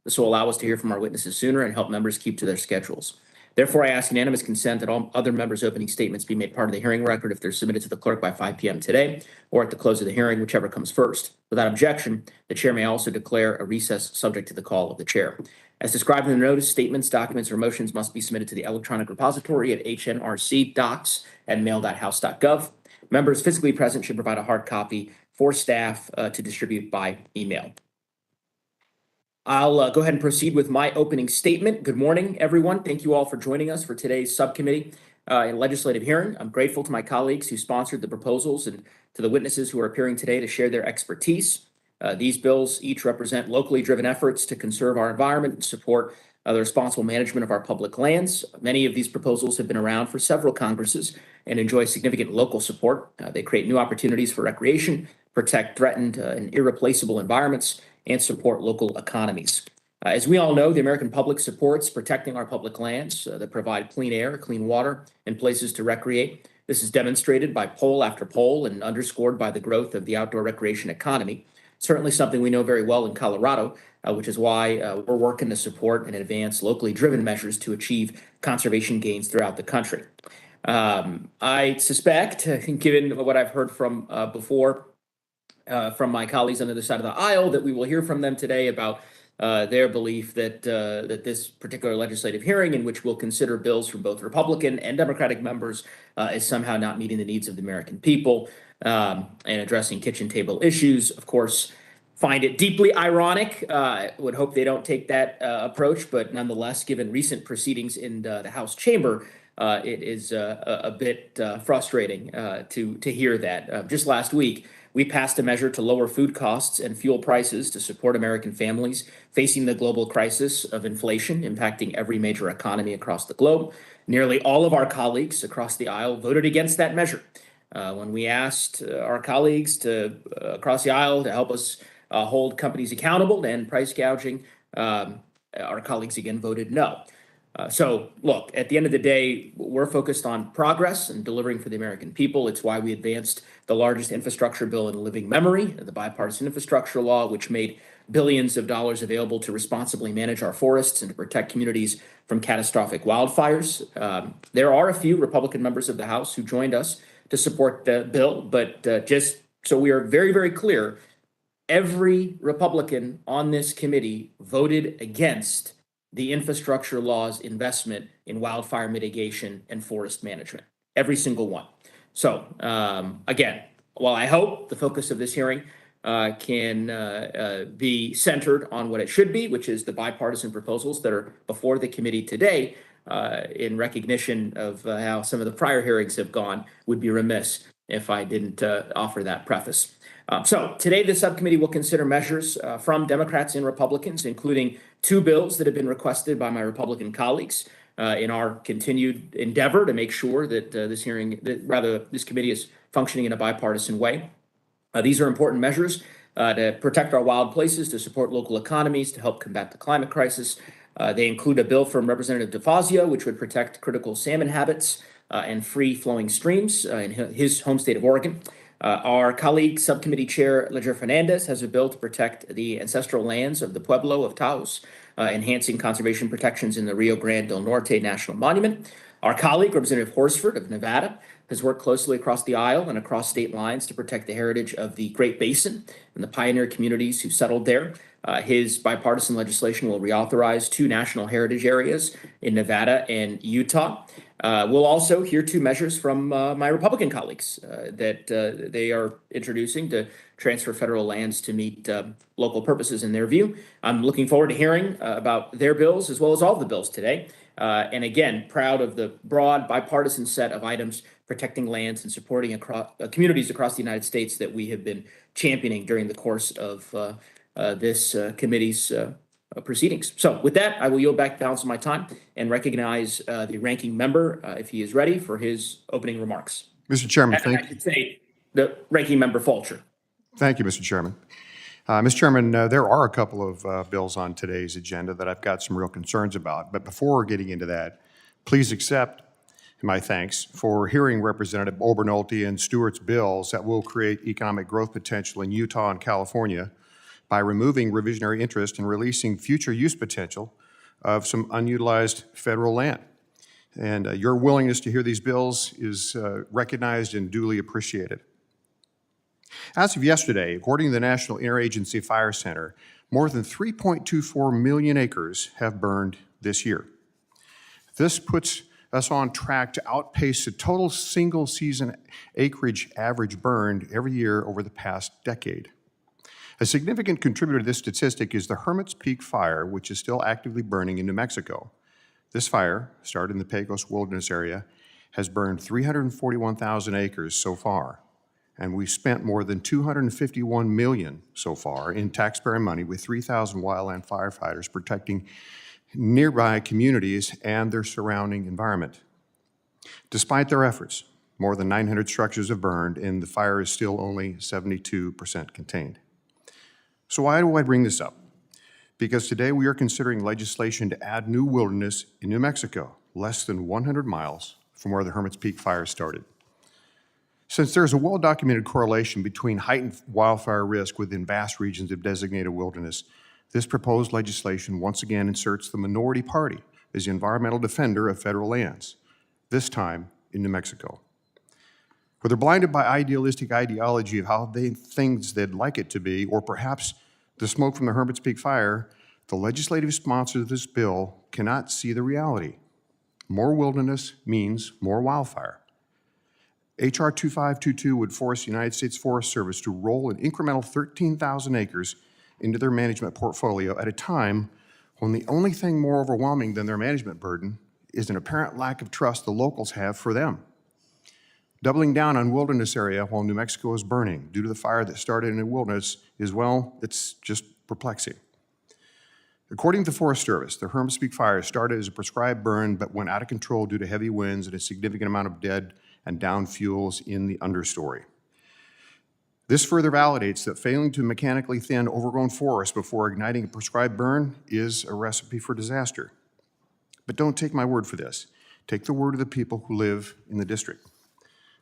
This will allow us to hear from our witnesses sooner and help members keep to their schedules. Therefore, I ask unanimous consent that all other members' opening statements be made part of the hearing record if they're submitted to the clerk by 5 p.m. today or at the close of the hearing, whichever comes first. Without objection, the chair may also declare a recess subject to the call of the chair. As described in the notice, statements, documents, or motions must be submitted to the electronic repository at hnrcdocs@mail.house.gov. Members physically present should provide a hard copy for staff to distribute by email. I'll go ahead and proceed with my opening statement. Good morning, everyone. Thank you all for joining us for today's subcommittee and legislative hearing. I'm grateful to my colleagues who sponsored the proposals and to the witnesses who are appearing today to share their expertise. These bills each represent locally driven efforts to conserve our environment and support the responsible management of our public lands. Many of these proposals have been around for several Congresses and enjoy significant local support. They create new opportunities for recreation, protect threatened and irreplaceable environments, and support local economies. As we all know, the American public supports protecting our public lands that provide clean air, clean water, and places to recreate. This is demonstrated by poll after poll and underscored by the growth of the outdoor recreation economy. Certainly something we know very well in Colorado, which is why we're working to support and advance locally driven measures to achieve conservation gains throughout the country. I suspect, given what I've heard from before, from my colleagues on the other side of the aisle, that we will hear from them today about their belief that this particular legislative hearing, in which we'll consider bills from both Republican and Democratic members, is somehow not meeting the needs of the American people and addressing kitchen table issues. Of course, find it deeply ironic. Would hope they don't take that approach, but nonetheless, given recent proceedings in the House chamber, it is a bit frustrating to hear that. Just last week, we passed a measure to lower food costs and fuel prices to support American families facing the global crisis of inflation impacting every major economy across the globe. Nearly all of our colleagues across the aisle voted against that measure. When we asked our colleagues across the aisle to help us hold companies accountable to end price gouging, our colleagues again voted no. So look, at the end of the day, we're focused on progress and delivering for the American people. It's why we advanced the largest infrastructure bill in living memory, the Bipartisan Infrastructure Law, which made billions of dollars available to responsibly manage our forests and to protect communities from catastrophic wildfires. There are a few Republican members of the House who joined us to support the bill, but just so we are very, very clear, every Republican on this committee voted against the infrastructure law's investment in wildfire mitigation and forest management, every single one. So again, while I hope the focus of this hearing can be centered on what it should be, which is the bipartisan proposals that are before the committee today, in recognition of how some of the prior hearings have gone, would be remiss if I didn't offer that preface. So today, the subcommittee will consider measures from Democrats and Republicans, including two bills that have been requested by my Republican colleagues in our continued endeavor to make sure that this committee is functioning in a bipartisan way. These are important measures to protect our wild places, to support local economies, to help combat the climate crisis. They include a bill from Representative DeFazio, which would protect critical salmon habits and free-flowing streams in his home state of Oregon. Our colleague, Subcommittee Chair Leger Fernandez, has a bill to protect the ancestral lands of the Pueblo of Taos, enhancing conservation protections in the Rio Grande del Norte National Monument. Our colleague, Representative Horsford of Nevada, has worked closely across the aisle and across state lines to protect the heritage of the Great Basin and the pioneer communities who settled there. His bipartisan legislation will reauthorize two national heritage areas in Nevada and Utah. We'll also hear two measures from my Republican colleagues that they are introducing to transfer federal lands to meet local purposes in their view. I'm looking forward to hearing about their bills as well as all the bills today. And again, proud of the broad bipartisan set of items protecting lands and supporting communities across the United States that we have been championing during the course of this committee's proceedings. So with that, I will yield back the balance of my time and recognize the ranking member, if he is ready, for his opening remarks. Mr. Chairman, thank you. I should say the ranking member Fulcher. Thank you, Mr. Chairman. Mr. Chairman, there are a couple of bills on today's agenda that I've got some real concerns about. But before getting into that, please accept my thanks for hearing Representative Obernolte and Stewart's bills that will create economic growth potential in Utah and California by removing revisionary interest and releasing future use potential of some unutilized federal land. And your willingness to hear these bills is recognized and duly appreciated. As of yesterday, according to the National Interagency Fire Center, more than 3.24 million acres have burned this year. This puts us on track to outpace the total single-season acreage average burned every year over the past decade. A significant contributor to this statistic is the Hermit's Peak fire, which is still actively burning in New Mexico. This fire, started in the Pecos Wilderness area, has burned 341,000 acres so far, and we've spent more than $251 million so far in taxpayer money with 3,000 wildland firefighters protecting nearby communities and their surrounding environment. Despite their efforts, more than 900 structures have burned, and the fire is still only 72% contained. So why do I bring this up? Because today we are considering legislation to add new wilderness in New Mexico, less than 100 miles from where the Hermit's Peak fire started. Since there is a well-documented correlation between heightened wildfire risk within vast regions of designated wilderness, this proposed legislation once again inserts the minority party as the environmental defender of federal lands, this time in New Mexico. Whether blinded by idealistic ideology of how things they'd like it to be, or perhaps the smoke from the Hermit's Peak fire, the legislative sponsors of this bill cannot see the reality. More wilderness means more wildfire. H.R. 2522 would force the United States Forest Service to roll an incremental 13,000 acres into their management portfolio at a time when the only thing more overwhelming than their management burden is an apparent lack of trust the locals have for them. Doubling down on wilderness area while New Mexico is burning due to the fire that started in the wilderness is, well, it's just perplexing. According to the Forest Service, the Hermit's Peak fire started as a prescribed burn but went out of control due to heavy winds and a significant amount of dead and down fuels in the understory. This further validates that failing to mechanically thin overgrown forests before igniting a prescribed burn is a recipe for disaster. But don't take my word for this. Take the word of the people who live in the district,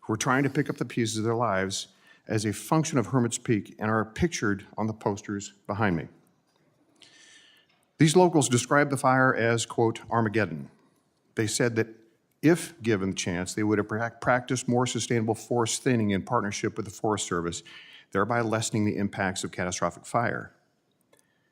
who are trying to pick up the pieces of their lives as a function of Hermit's Peak and are pictured on the posters behind me. These locals described the fire as, quote, Armageddon. They said that if given the chance, they would have practiced more sustainable forest thinning in partnership with the Forest Service, thereby lessening the impacts of catastrophic fire.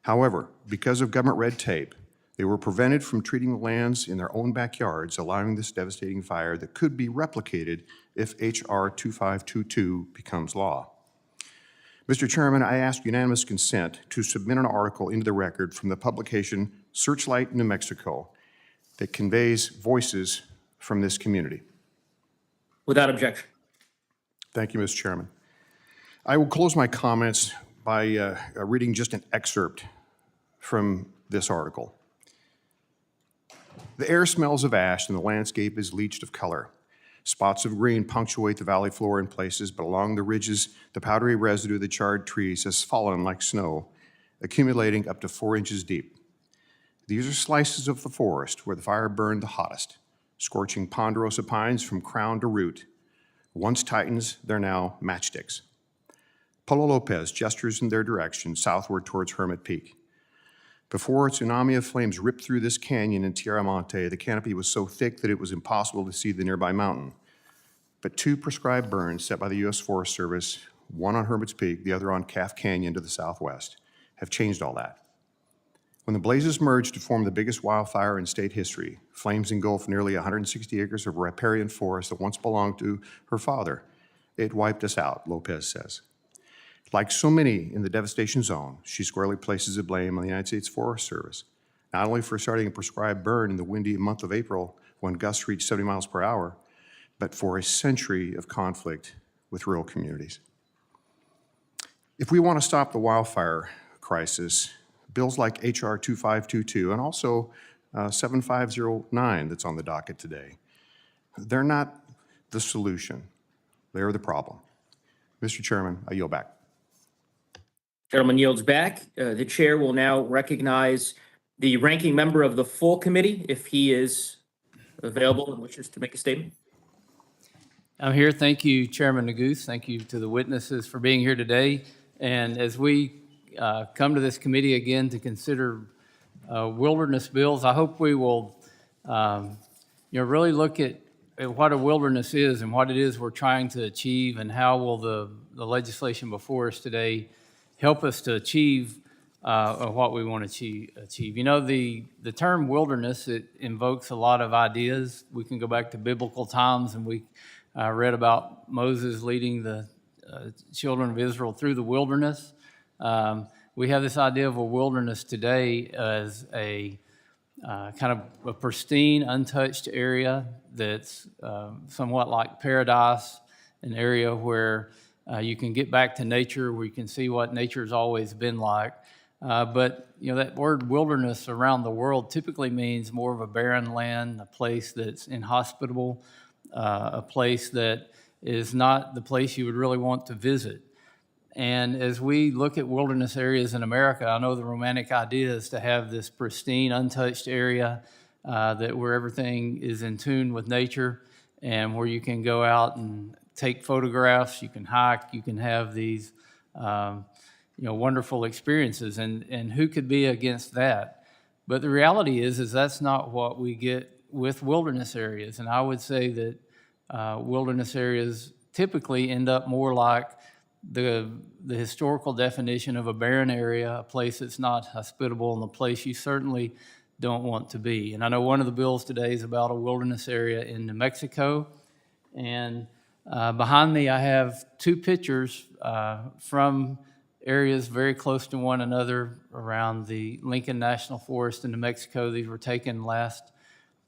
However, because of government red tape, they were prevented from treating the lands in their own backyards, allowing this devastating fire that could be replicated if H.R. 2522 becomes law. Mr. Chairman, I ask unanimous consent to submit an article into the record from the publication Searchlight New Mexico that conveys voices from this community. Without objection. Thank you, Mr. Chairman. I will close my comments by reading just an excerpt from this article. The air smells of ash and the landscape is leached of color. Spots of green punctuate the valley floor in places, but along the ridges, the powdery residue of the charred trees has fallen like snow, accumulating up to 4 inches deep. These are slices of the forest where the fire burned the hottest, scorching ponderosa pines from crown to root. Once titans, they're now matchsticks. Polo Lopez gestures in their direction southward towards Hermit Peak. Before a tsunami of flames ripped through this canyon in Tierra Monte, the canopy was so thick that it was impossible to see the nearby mountain. But 2 prescribed burns set by the U.S. Forest Service, one on Hermit's Peak, the other on Calf Canyon to the southwest, have changed all that. When the blazes merged to form the biggest wildfire in state history, flames engulfed nearly 160 acres of riparian forest that once belonged to her father. It wiped us out, Lopez says. Like so many in the devastation zone, she squarely places the blame on the United States Forest Service, not only for starting a prescribed burn in the windy month of April when gusts reached 70 miles per hour, but for a century of conflict with rural communities. If we want to stop the wildfire crisis, bills like H.R. 2522 and also 7509 that's on the docket today, they're not the solution. They're the problem. Mr. Chairman, I yield back. Gentleman yields back. The chair will now recognize the ranking member of the full committee if he is available and wishes to make a statement. I'm here. Thank you, Chairman Naguth. Thank you to the witnesses for being here today. And as we come to this committee again to consider wilderness bills. I hope we will really look at what a wilderness is and what it is we're trying to achieve, and how will the legislation before us today help us to achieve what we want to achieve. You know, the term wilderness, it invokes a lot of ideas. We can go back to biblical times, and we read about Moses leading the children of Israel through the wilderness. We have this idea of a wilderness today as a kind of a pristine, untouched area that's somewhat like paradise, an area where you can get back to nature, where you can see what nature's always been like. But that word wilderness around the world typically means more of a barren land, a place that's inhospitable, a place that is not the place you would really want to visit. And as we look at wilderness areas in America, I know the romantic idea is to have this pristine, untouched area where everything is in tune with nature, and where you can go out and take photographs, you can hike, you can have these wonderful experiences, and who could be against that? But the reality is that's not what we get with wilderness areas. And I would say that wilderness areas typically end up more like the historical definition of a barren area, a place that's not hospitable, and a place you certainly don't want to be. And I know one of the bills today is about a wilderness area in New Mexico. And behind me, I have two pictures from areas very close to one another around the Lincoln National Forest in New Mexico. These were taken last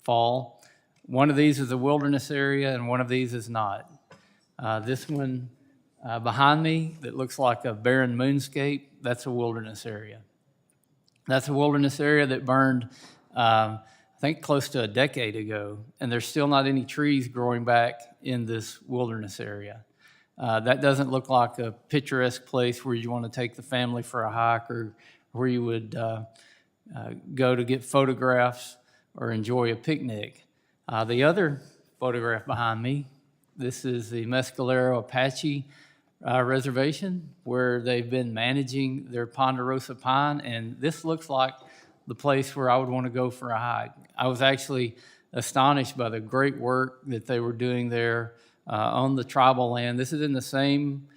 fall. One of these is a wilderness area, and one of these is not. This one behind me that looks like a barren moonscape, that's a wilderness area. That's a wilderness area that burned, I think, close to a decade ago, and there's still not any trees growing back in this wilderness area. That doesn't look like a picturesque place where you want to take the family for a hike, or where you would go to get photographs or enjoy a picnic. The other photograph behind me, this is the Mescalero Apache Reservation, where they've been managing their ponderosa pine, and this looks like the place where I would want to go for a hike. I was actually astonished by the great work that they were doing there on the tribal land. This is in the same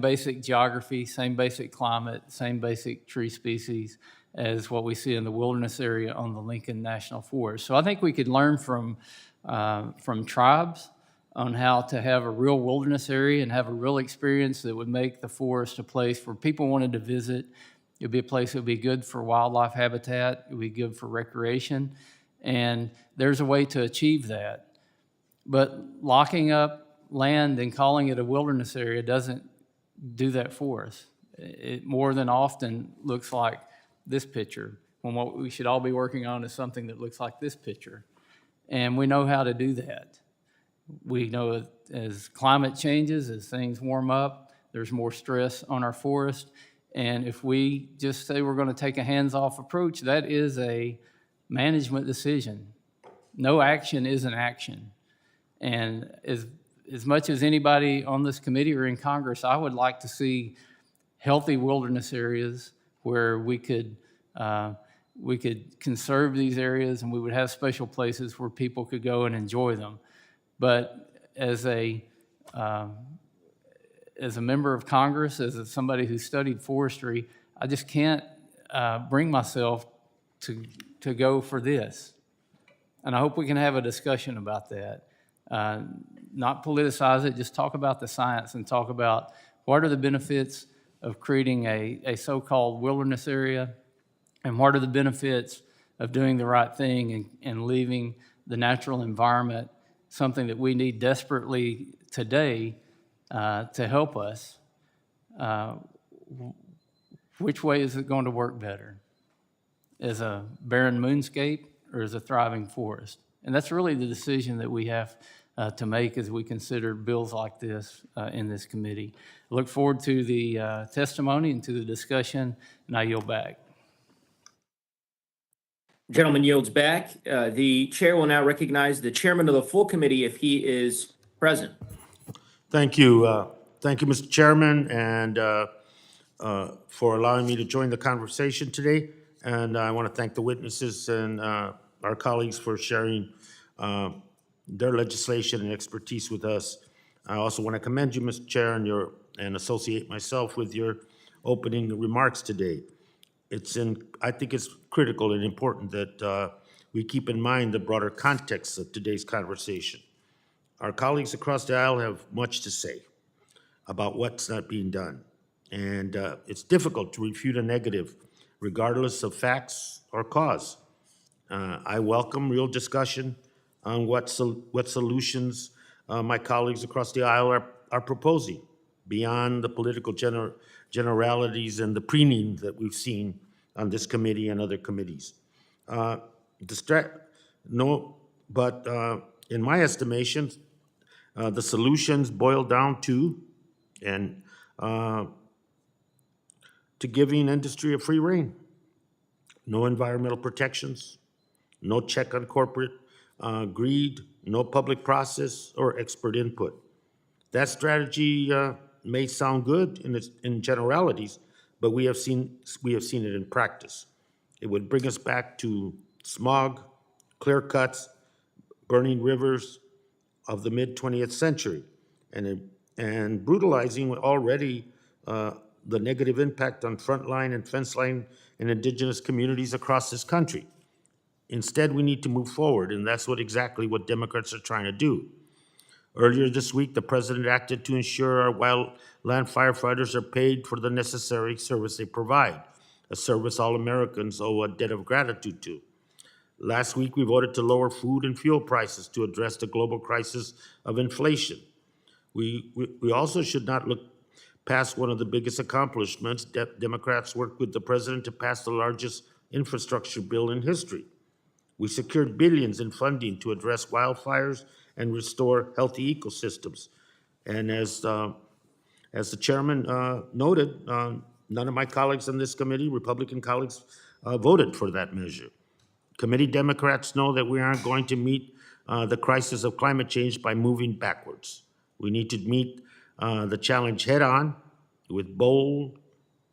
basic geography, same basic climate, same basic tree species as what we see in the wilderness area on the Lincoln National Forest. So I think we could learn from tribes on how to have a real wilderness area and have a real experience that would make the forest a place where people wanted to visit. It would be a place that would be good for wildlife habitat. It would be good for recreation. And there's a way to achieve that. But locking up land and calling it a wilderness area doesn't do that for us. It more than often looks like this picture, when what we should all be working on is something that looks like this picture. And we know how to do that. We know as climate changes, as things warm up, there's more stress on our forest. And if we just say we're going to take a hands-off approach, that is a management decision. No action is an action. And as much as anybody on this committee or in Congress, I would like to see healthy wilderness areas where we could conserve these areas, and we would have special places where people could go and enjoy them. But as a member of Congress, as somebody who studied forestry, I just can't bring myself to go for this. And I hope we can have a discussion about that. Not politicize it, just talk about the science and talk about what are the benefits of creating a so-called wilderness area, and what are the benefits of doing the right thing and leaving the natural environment, something that we need desperately today to help us. Which way is it going to work better? As a barren moonscape or as a thriving forest? And that's really the decision that we have to make as we consider bills like this in this committee. I look forward to the testimony and to the discussion, and I yield back. Gentleman yields back. The chair will now recognize the chairman of the full committee if he is present. Thank you. Thank you, Mr. Chairman, and for allowing me to join the conversation today. And I want to thank the witnesses and our colleagues for sharing their legislation and expertise with us. I also want to commend you, Mr. Chair, and associate myself with your opening remarks today. I think it's critical and important that we keep in mind the broader context of today's conversation. Our colleagues across the aisle have much to say about what's not being done. And it's difficult to refute a negative, regardless of facts or cause. I welcome real discussion on what solutions my colleagues across the aisle are proposing beyond the political generalities and the preening that we've seen on this committee and other committees. In my estimation, the solutions boil down to to giving industry a free rein. No environmental protections, no check on corporate greed, no public process or expert input. That strategy may sound good in generalities, but we have seen it in practice. It would bring us back to smog, clear cuts, burning rivers of the mid-20th century, and brutalizing already the negative impact on frontline and fence line and indigenous communities across this country. Instead, we need to move forward, and that's exactly what Democrats are trying to do. Earlier this week, the president acted to ensure our wildland firefighters are paid for the necessary service they provide, a service all Americans owe a debt of gratitude to. Last week, we voted to lower food and fuel prices to address the global crisis of inflation. We also should not look past one of the biggest accomplishments. Democrats worked with the president to pass the largest infrastructure bill in history. We secured billions in funding to address wildfires and restore healthy ecosystems. And as the chairman noted, none of my colleagues on this committee, Republican colleagues, voted for that measure. Committee Democrats know that we aren't going to meet the crisis of climate change by moving backwards. We need to meet the challenge head on with bold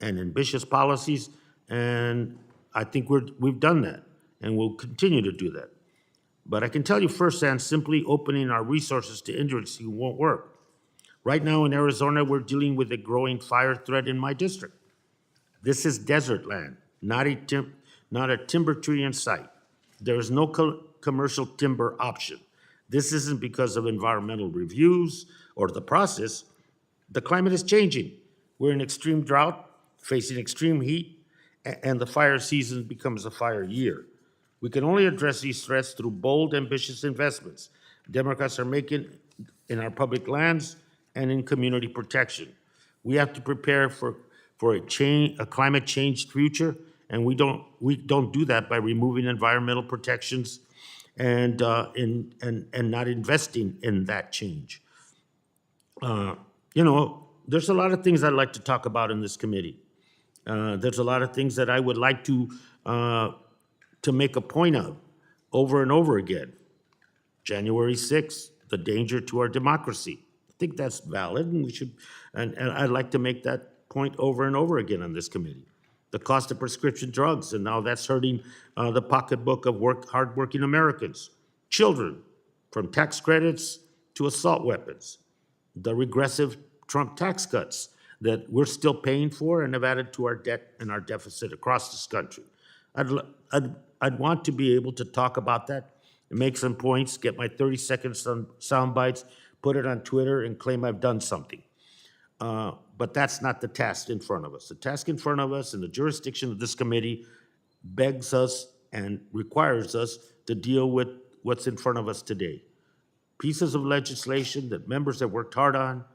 and ambitious policies, and I think we've done that, and we'll continue to do that. But I can tell you firsthand, simply opening our resources to industry won't work. Right now in Arizona, we're dealing with a growing fire threat in my district. This is desert land, not a timber tree in sight. There is no commercial timber option. This isn't because of environmental reviews or the process. The climate is changing. We're in extreme drought, facing extreme heat, and the fire season becomes a fire year. We can only address these threats through bold, ambitious investments Democrats are making in our public lands and in community protection. We have to prepare for a climate change future, and we don't do that by removing environmental protections and not investing in that change. There's a lot of things I'd like to talk about in this committee. There's a lot of things that I would like to make a point of over and over again. January 6th, the danger to our democracy. I think that's valid, and and I'd like to make that point over and over again on this committee. The cost of prescription drugs, and now that's hurting the pocketbook of hardworking Americans. Children, from tax credits to assault weapons. The regressive Trump tax cuts that we're still paying for and have added to our debt and our deficit across this country. I'd want to be able to talk about that, make some points, get my 30-second sound bites, put it on Twitter, and claim I've done something. But that's not the task in front of us. The task in front of us and the jurisdiction of this committee begs us and requires us to deal with what's in front of us today. Pieces of legislation that members have worked hard on,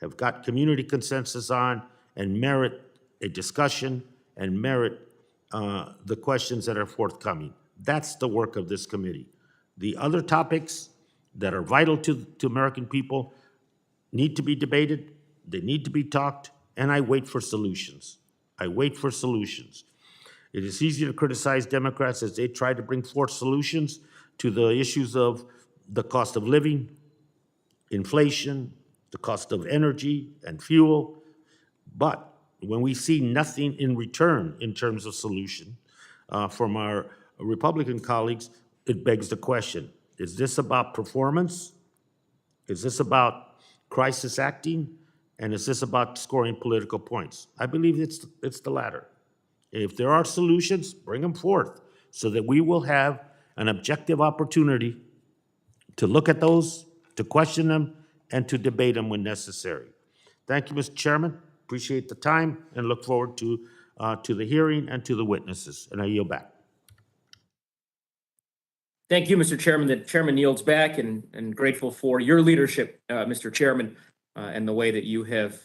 have got community consensus on, and merit a discussion and merit the questions that are forthcoming. That's the work of this committee. The other topics that are vital to American people need to be debated, they need to be talked, and I wait for solutions. I wait for solutions. It is easy to criticize Democrats as they try to bring forth solutions to the issues of the cost of living, inflation, the cost of energy and fuel, but when we see nothing in return in terms of solution from our Republican colleagues, it begs the question, is this about performance? Is this about crisis acting? And is this about scoring political points? I believe it's the latter. If there are solutions, bring them forth so that we will have an objective opportunity to look at those, to question them, and to debate them when necessary. Thank you, Mr. Chairman. Appreciate the time and look forward to the hearing and to the witnesses. And I yield back. Thank you, Mr. Chairman. The chairman yields back and grateful for your leadership, Mr. Chairman, and the way that you have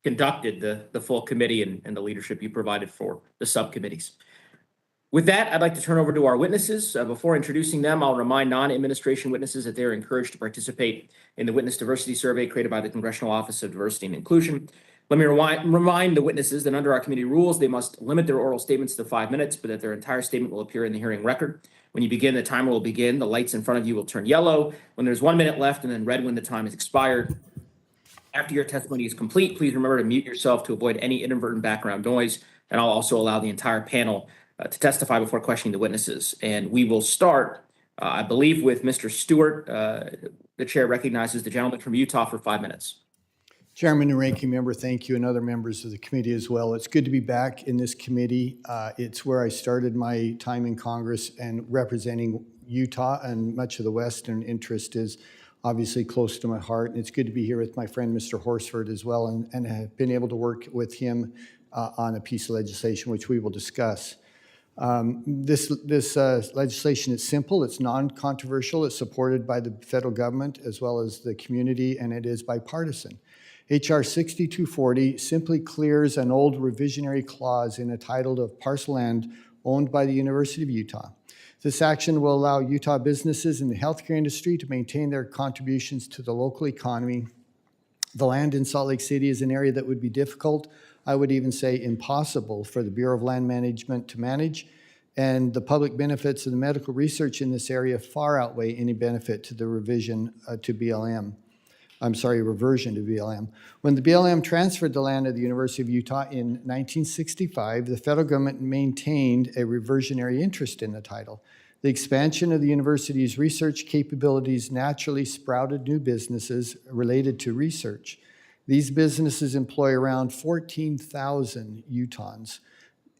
conducted the full committee and the leadership you provided for the subcommittees. With that, I'd like to turn over to our witnesses. Before introducing them, I'll remind non-administration witnesses that they are encouraged to participate in the Witness Diversity Survey created by the Congressional Office of Diversity and Inclusion. Let me remind the witnesses that under our committee rules, they must limit their oral statements to 5 minutes, but that their entire statement will appear in the hearing record. When you begin, the timer will begin. The lights in front of you will turn yellow when there's 1 minute left, and then red when the time is expired. After your testimony is complete, please remember to mute yourself to avoid any inadvertent background noise, and I'll also allow the entire panel to testify before questioning the witnesses. And we will start, I believe, with Mr. Stewart. The chair recognizes the gentleman from Utah for 5 minutes. Chairman and Ranking Member, thank you, and other members of the committee as well. It's good to be back in this committee. It's where I started my time in Congress, and representing Utah and much of the Western interest is obviously close to my heart. And it's good to be here with my friend, Mr. Horsford, as well, and have been able to work with him on a piece of legislation, which we will discuss. This legislation is simple, it's non-controversial, it's supported by the federal government as well as the community, and it is bipartisan. H.R. 6240 simply clears an old revisionary clause in a title of parcel land owned by the University of Utah. This action will allow Utah businesses in the healthcare industry to maintain their contributions to the local economy. The land in Salt Lake City is an area that would be difficult, I would even say impossible, for the Bureau of Land Management to manage, and the public benefits of the medical research in this area far outweigh any benefit to the reversion to BLM. When the BLM transferred the land of the University of Utah in 1965, the federal government maintained a reversionary interest in the title. The expansion of the university's research capabilities naturally sprouted new businesses related to research. These businesses employ around 14,000 Utahns.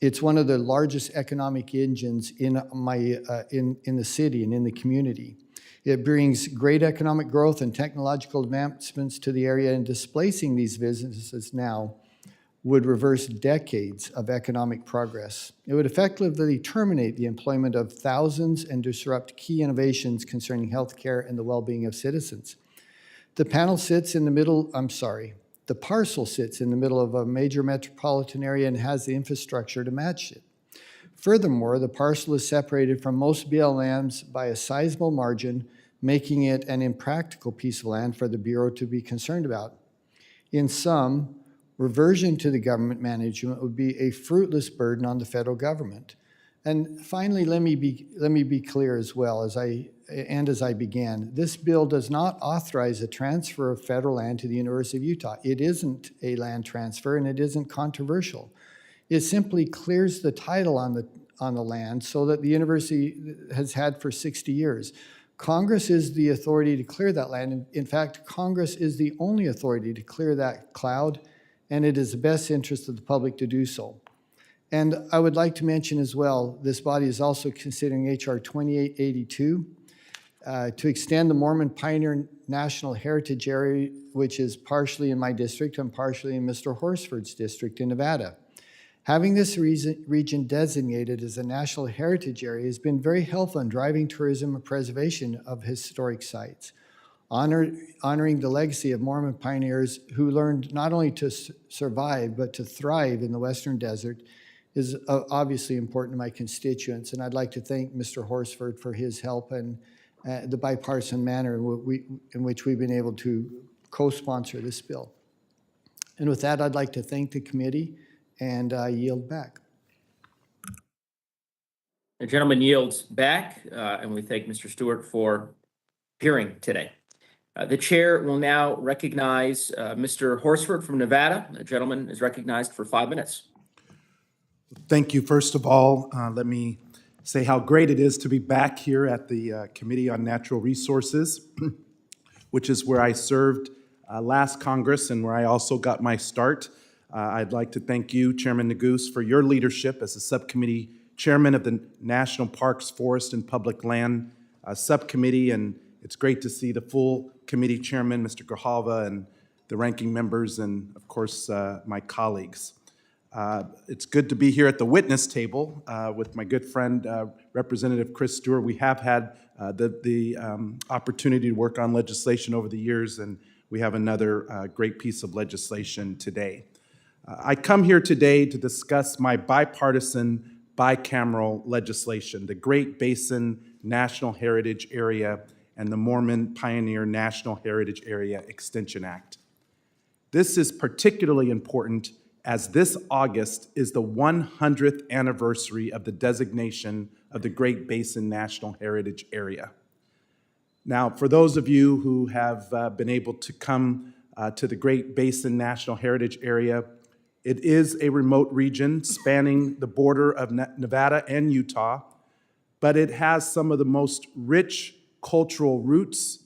It's one of the largest economic engines in the city and in the community. It brings great economic growth and technological advancements to the area, and displacing these businesses now would reverse decades of economic progress. It would effectively terminate the employment of thousands and disrupt key innovations concerning healthcare and the well-being of citizens. The parcel sits in the middle of a major metropolitan area and has the infrastructure to match it. Furthermore, the parcel is separated from most BLMs by a sizable margin, making it an impractical piece of land for the Bureau to be concerned about. In sum, reversion to the government management would be a fruitless burden on the federal government. And finally, let me be clear as well, as I began. This bill does not authorize a transfer of federal land to the University of Utah. It isn't a land transfer, and it isn't controversial. It simply clears the title on the land so that the university has had for 60 years. Congress is the authority to clear that land. In fact, Congress is the only authority to clear that cloud, and it is the best interest of the public to do so. And I would like to mention as well, this body is also considering H.R. 2882 to extend the Mormon Pioneer National Heritage Area, which is partially in my district and partially in Mr. Horsford's district in Nevada. Having this region designated as a National Heritage Area has been very helpful in driving tourism and preservation of historic sites. Honoring the legacy of Mormon pioneers who learned not only to survive, but to thrive in the Western desert is obviously important to my constituents. And I'd like to thank Mr. Horsford for his help and the bipartisan manner in which we've been able to co-sponsor this bill. And with that, I'd like to thank the committee and yield back. The gentleman yields back, and we thank Mr. Stewart for appearing today. The chair will now recognize Mr. Horsford from Nevada. The gentleman is recognized for 5 minutes. Thank you. First of all, let me say how great it is to be back here at the Committee on Natural Resources, which is where I served last Congress and where I also got my start. I'd like to thank you, Chairman Neguse, for your leadership as the subcommittee chairman of the National Parks, Forest, and Public Land Subcommittee, and it's great to see the full committee chairman, Mr. Grijalva, and the ranking members, and of course, my colleagues. It's good to be here at the witness table with my good friend, Representative Chris Stewart. We have had the opportunity to work on legislation over the years, and we have another great piece of legislation today. I come here today to discuss my bipartisan bicameral legislation, the Great Basin National Heritage Area and the Mormon Pioneer National Heritage Area Extension Act. This is particularly important as this August is the 100th anniversary of the designation of the Great Basin National Heritage Area. Now, for those of you who have been able to come to the Great Basin National Heritage Area, it is a remote region spanning the border of Nevada and Utah, but it has some of the most rich cultural roots,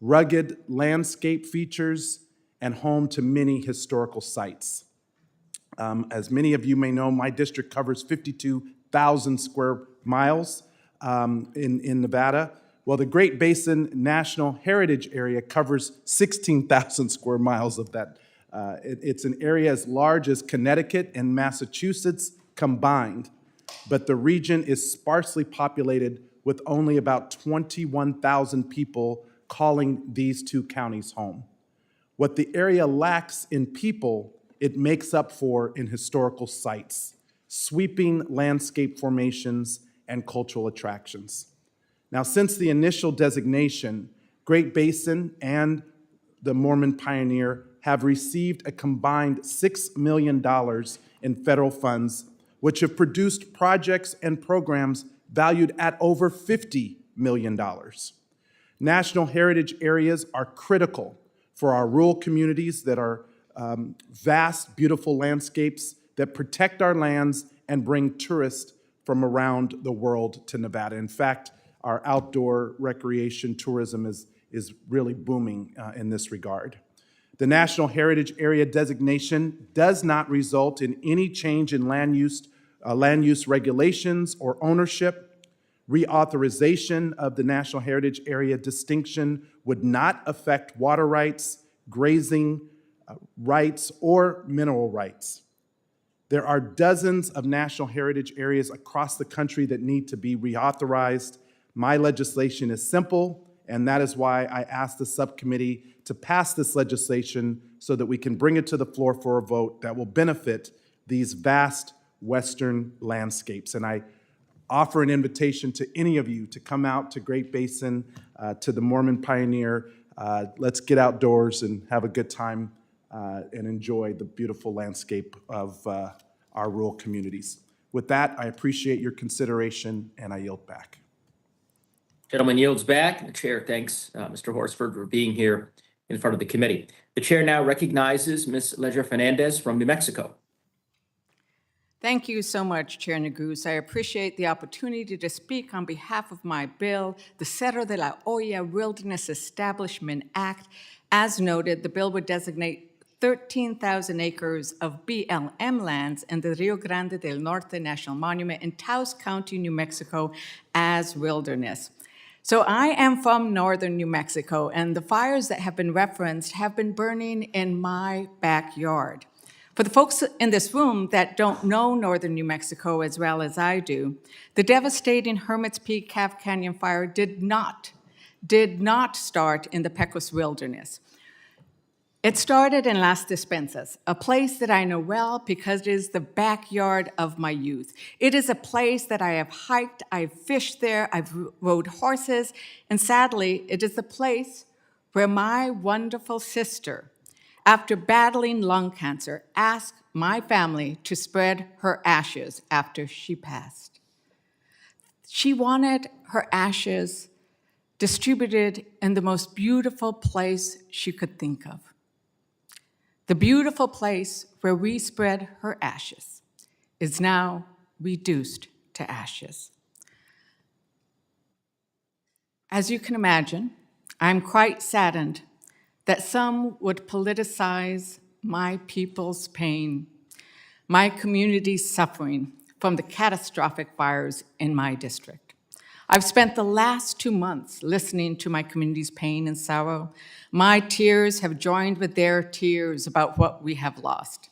rugged landscape features, and home to many historical sites. As many of you may know, my district covers 52,000 square miles in Nevada. Well, the Great Basin National Heritage Area covers 16,000 square miles of that. It's an area as large as Connecticut and Massachusetts combined, but the region is sparsely populated with only about 21,000 people calling these two counties home. What the area lacks in people, it makes up for in historical sites, sweeping landscape formations, and cultural attractions. Now, since the initial designation, Great Basin and the Mormon Pioneer have received a combined $6 million in federal funds, which have produced projects and programs valued at over $50 million. National heritage areas are critical for our rural communities that are vast, beautiful landscapes that protect our lands and bring tourists from around the world to Nevada. In fact, our outdoor recreation tourism is really booming in this regard. The National Heritage Area designation does not result in any change in land use regulations or ownership. Reauthorization of the National Heritage Area distinction would not affect water rights, grazing rights, or mineral rights. There are dozens of national heritage areas across the country that need to be reauthorized. My legislation is simple, and that is why I asked the subcommittee to pass this legislation so that we can bring it to the floor for a vote that will benefit these vast western landscapes. And I offer an invitation to any of you to come out to Great Basin, to the Mormon Pioneer. Let's get outdoors and have a good time and enjoy the beautiful landscape of our rural communities. With that, I appreciate your consideration, and I yield back. Gentleman yields back. The chair thanks Mr. Horsford for being here in front of the committee. The chair now recognizes Ms. Fernandez from New Mexico. Thank you so much, Chair Neguse. I appreciate the opportunity to speak on behalf of my bill, the Cerro de la Olla Wilderness Establishment Act. As noted, the bill would designate 13,000 acres of BLM lands in the Rio Grande del Norte National Monument in Taos County, New Mexico, as wilderness. So I am from northern New Mexico, and the fires that have been referenced have been burning in my backyard. For the folks in this room that don't know northern New Mexico as well as I do, the devastating Hermit's Peak Calf Canyon fire did not start in the Pecos Wilderness. It started in Las Despensas, a place that I know well because it is the backyard of my youth. It is a place that I have hiked, I've fished there, I've rode horses, and sadly, it is the place where my wonderful sister, after battling lung cancer, asked my family to spread her ashes after she passed. She wanted her ashes distributed in the most beautiful place she could think of. The beautiful place where we spread her ashes is now reduced to ashes. As you can imagine, I'm quite saddened that some would politicize my people's pain, my community's suffering from the catastrophic fires in my district. I've spent the last 2 months listening to my community's pain and sorrow. My tears have joined with their tears about what we have lost.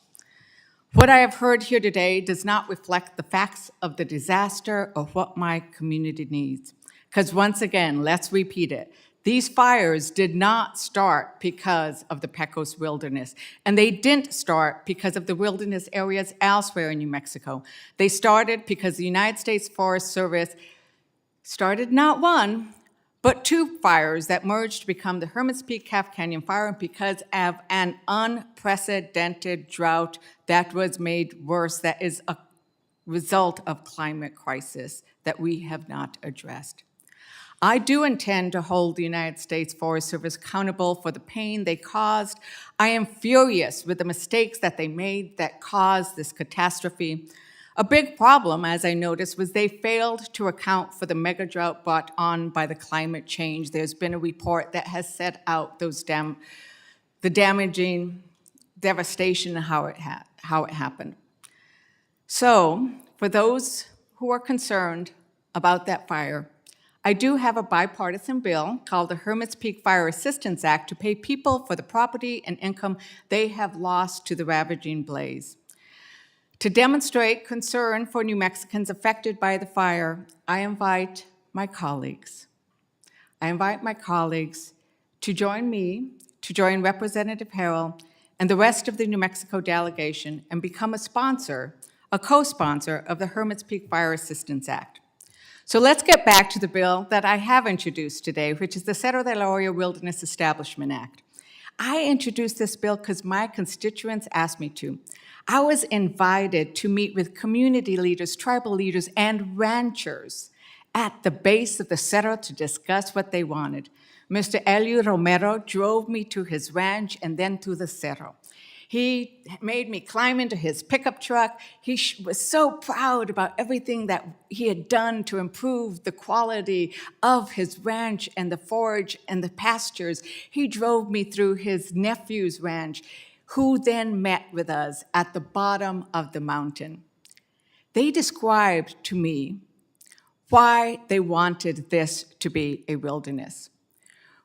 What I have heard here today does not reflect the facts of the disaster or what my community needs. Because once again, let's repeat it. These fires did not start because of the Pecos Wilderness, and they didn't start because of the wilderness areas elsewhere in New Mexico. They started because the United States Forest Service started not one, but 2 fires that merged to become the Hermit's Peak Calf Canyon Fire because of an unprecedented drought that was made worse, that is a result of climate crisis that we have not addressed. I do intend to hold the United States Forest Service accountable for the pain they caused. I am furious with the mistakes that they made that caused this catastrophe. A big problem, as I noticed, was they failed to account for the mega drought brought on by the climate change. There's been a report that has set out those the damaging devastation and how it happened. So, for those who are concerned about that fire, I do have a bipartisan bill called the Hermit's Peak Fire Assistance Act to pay people for the property and income they have lost to the ravaging blaze. To demonstrate concern for New Mexicans affected by the fire, I invite my colleagues. To join me, to join Representative Harrell and the rest of the New Mexico delegation and become a co-sponsor of the Hermit's Peak Fire Assistance Act. So let's get back to the bill that I have introduced today, which is the Cerro de la Olla Wilderness Establishment Act. I introduced this bill because my constituents asked me to. I was invited to meet with community leaders, tribal leaders, and ranchers at the base of the Cerro to discuss what they wanted. Mr. Elio Romero drove me to his ranch and then to the Cerro. He made me climb into his pickup truck. He was so proud about everything that he had done to improve the quality of his ranch and the forage and the pastures. He drove me through his nephew's ranch, who then met with us at the bottom of the mountain. They described to me why they wanted this to be a wilderness.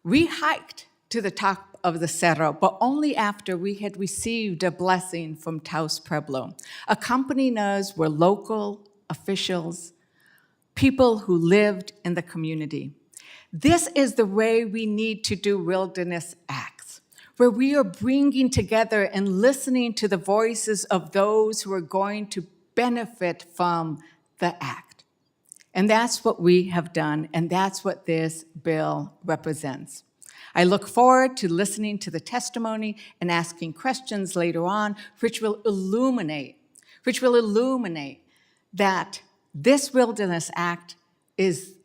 We hiked to the top of the Cerro, but only after we had received a blessing from Taos Pueblo. Accompanying us were local officials, people who lived in the community. This is the way we need to do wilderness acts, where we are bringing together and listening to the voices of those who are going to benefit from the act. And that's what we have done, and that's what this bill represents. I look forward to listening to the testimony and asking questions later on, which will illuminate that this Wilderness Act is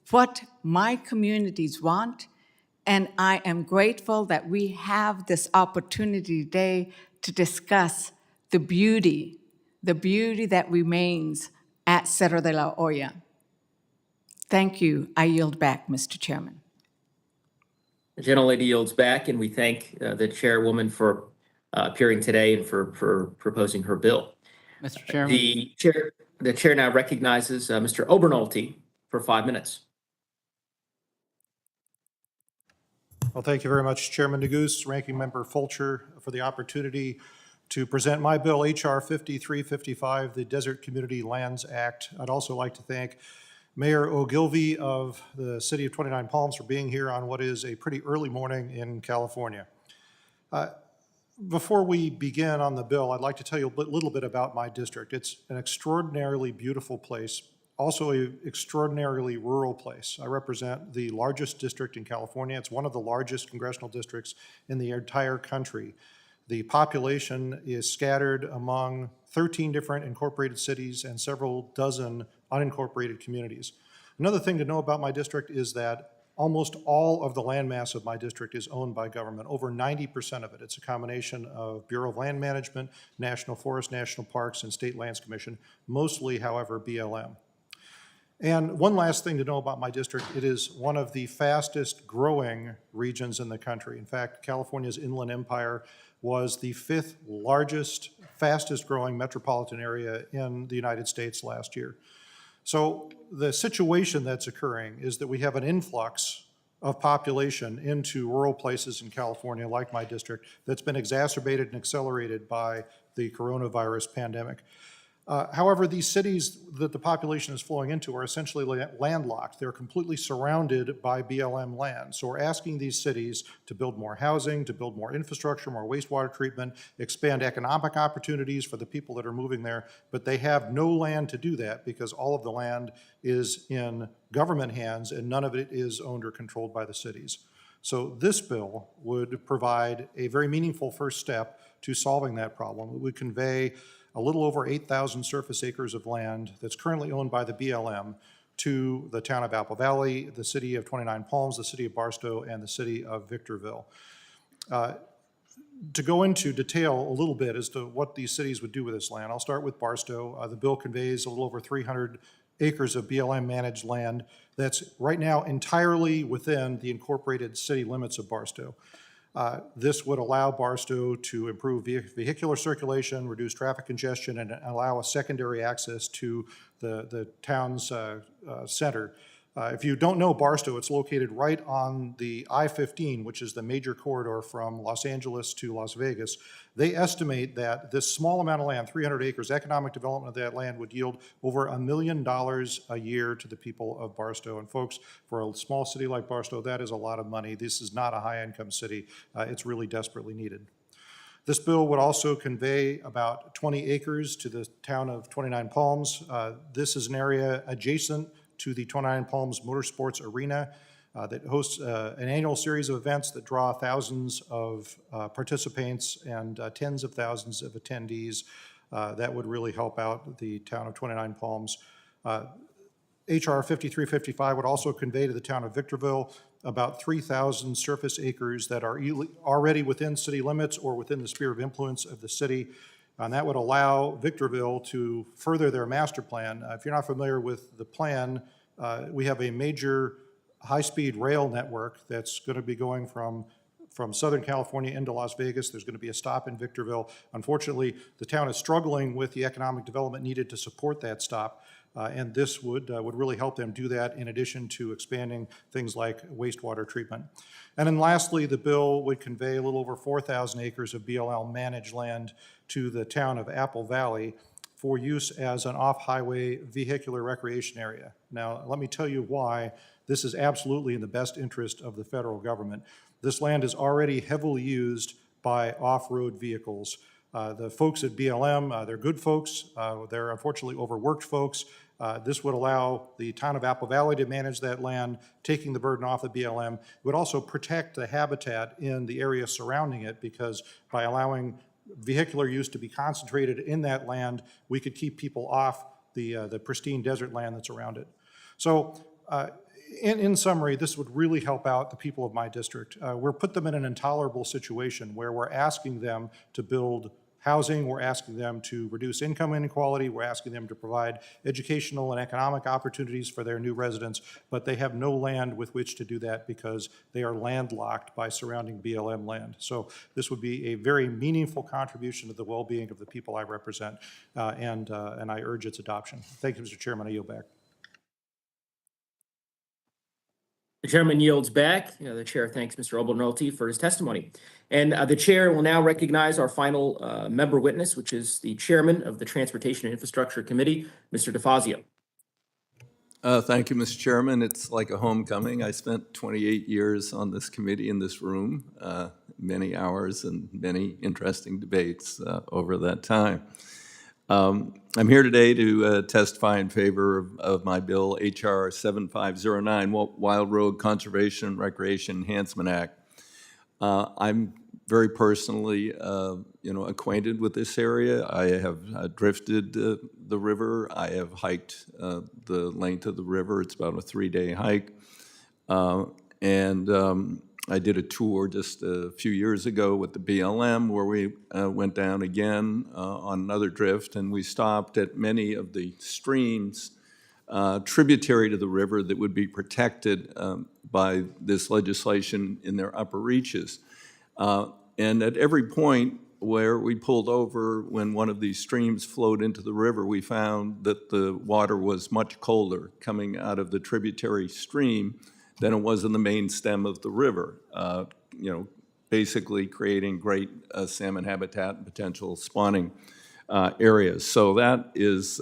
what my communities want, and I am grateful that we have this opportunity today to discuss the beauty that remains at Cerro de la Olla. Thank you. I yield back, Mr. Chairman. The gentlelady yields back, and we thank the chairwoman for appearing today and for proposing her bill. Mr. Chairman. The chair now recognizes Mr. Obernolte for 5 minutes. Well, thank you very much, Chairman Neguse, Ranking Member Fulcher, for the opportunity to present my bill, H.R. 5355, the Desert Community Lands Act. I'd also like to thank Mayor Ogilvie of the City of 29 Palms for being here on what is a pretty early morning in California. Before we begin on the bill, I'd like to tell you a little bit about my district. It's an extraordinarily beautiful place, also an extraordinarily rural place. I represent the largest district in California. It's one of the largest congressional districts in the entire country. The population is scattered among 13 different incorporated cities and several dozen unincorporated communities. Another thing to know about my district is that Almost all of the landmass of my district is owned by government, over 90% of it. It's a combination of Bureau of Land Management, National Forest, National Parks, and State Lands Commission, mostly, however, BLM. And one last thing to know about my district, it is one of the fastest growing regions in the country. In fact, California's Inland Empire was the 5th largest, fastest growing metropolitan area in the United States last year. So the situation that's occurring is that we have an influx of population into rural places in California, like my district, that's been exacerbated and accelerated by the coronavirus pandemic. However, these cities that the population is flowing into are essentially landlocked. They're completely surrounded by BLM land. So we're asking these cities to build more housing, to build more infrastructure, more wastewater treatment, expand economic opportunities for the people that are moving there, but they have no land to do that because all of the land is in government hands and none of it is owned or controlled by the cities. So this bill would provide a very meaningful first step to solving that problem. It would convey a little over 8,000 surface acres of land that's currently owned by the BLM to the town of Apple Valley, the city of 29 Palms, the city of Barstow, and the city of Victorville. To go into detail a little bit as to what these cities would do with this land, I'll start with Barstow. The bill conveys a little over 300 acres of BLM managed land that's right now entirely within the incorporated city limits of Barstow. This would allow Barstow to improve vehicular circulation, reduce traffic congestion, and allow a secondary access to the town's center. If you don't know Barstow, it's located right on the I-15, which is the major corridor from Los Angeles to Las Vegas. They estimate that this small amount of land, 300 acres, economic development of that land would yield over $1 million a year to the people of Barstow. And folks, for a small city like Barstow, that is a lot of money. This is not a high-income city. It's really desperately needed. This bill would also convey about 20 acres to the town of 29 Palms. This is an area adjacent to the 29 Palms Motorsports Arena that hosts an annual series of events that draw thousands of participants and tens of thousands of attendees. That would really help out the town of 29 Palms. HR 5355 would also convey to the town of Victorville about 3,000 surface acres that are already within city limits or within the sphere of influence of the city. And that would allow Victorville to further their master plan. If you're not familiar with the plan, we have a major high-speed rail network that's going to be going from Southern California into Las Vegas. There's going to be a stop in Victorville. Unfortunately, the town is struggling with the economic development needed to support that stop. And this would really help them do that in addition to expanding things like wastewater treatment. And then lastly, the bill would convey a little over 4,000 acres of BLM managed land to the town of Apple Valley for use as an off-highway vehicular recreation area. Now, let me tell you why this is absolutely in the best interest of the federal government. This land is already heavily used by off-road vehicles. The folks at BLM, they're good folks. They're unfortunately overworked folks. This would allow the town of Apple Valley to manage that land, taking the burden off of BLM. It would also protect the habitat in the area surrounding it, because by allowing vehicular use to be concentrated in that land, we could keep people off the pristine desert land that's around it. So in summary, this would really help out the people of my district. We're put them in an intolerable situation where we're asking them to build housing, we're asking them to reduce income inequality, we're asking them to provide educational and economic opportunities for their new residents, but they have no land with which to do that because they are landlocked by surrounding BLM land. So this would be a very meaningful contribution to the well-being of the people I represent, and I urge its adoption. Thank you, Mr. Chairman. I yield back. The chairman yields back. The chair thanks Mr. Obernolte for his testimony. And the chair will now recognize our final member witness, which is the chairman of the Transportation and Infrastructure Committee, Mr. DeFazio. Thank you, Mr. Chairman. It's like a homecoming. I spent 28 years on this committee in this room, many hours and many interesting debates over that time. I'm here today to testify in favor of my bill, H.R. 7509, Wild Road Conservation and Recreation Enhancement Act. I'm very personally, acquainted with this area. I have drifted the river. I have hiked the length of the river. It's about a 3-day hike. And I did a tour just a few years ago with the BLM where we went down again on another drift, and we stopped at many of the streams tributary to the river that would be protected by this legislation in their upper reaches. And at every point where we pulled over when one of these streams flowed into the river, we found that the water was much colder coming out of the tributary stream than it was in the main stem of the river, basically creating great salmon habitat and potential spawning areas. So that is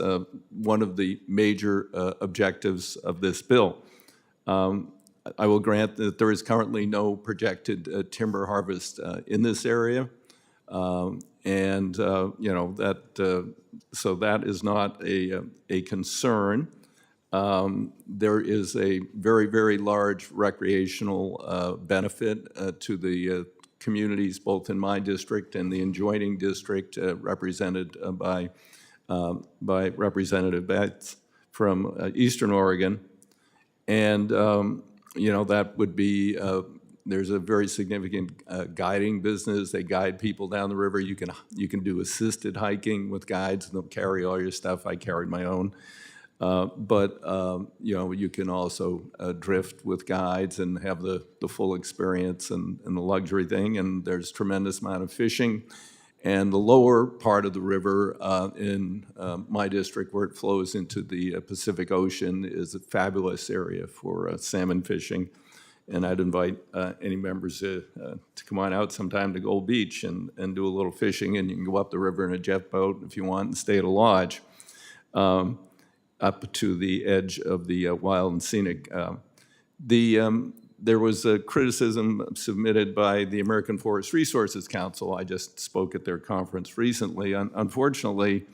one of the major objectives of this bill. I will grant that there is currently no projected timber harvest in this area. So that is not a concern. There is a very, very large recreational benefit to the communities, both in my district and the adjoining district, represented by Representative Betts from Eastern Oregon. And, that would be, there's a very significant guiding business. They guide people down the river. You can do assisted hiking with guides, and they'll carry all your stuff. I carried my own. You can also drift with guides and have the full experience and the luxury thing, and there's tremendous amount of fishing. And the lower part of the river in my district, where it flows into the Pacific Ocean, is a fabulous area for salmon fishing. And I'd invite any members to come on out sometime to Gold Beach and do a little fishing, and you can go up the river in a jet boat if you want and stay at a lodge. Up to the edge of the wild and scenic. There was a criticism submitted by the American Forest Resources Council. I just spoke at their conference recently. Unfortunately,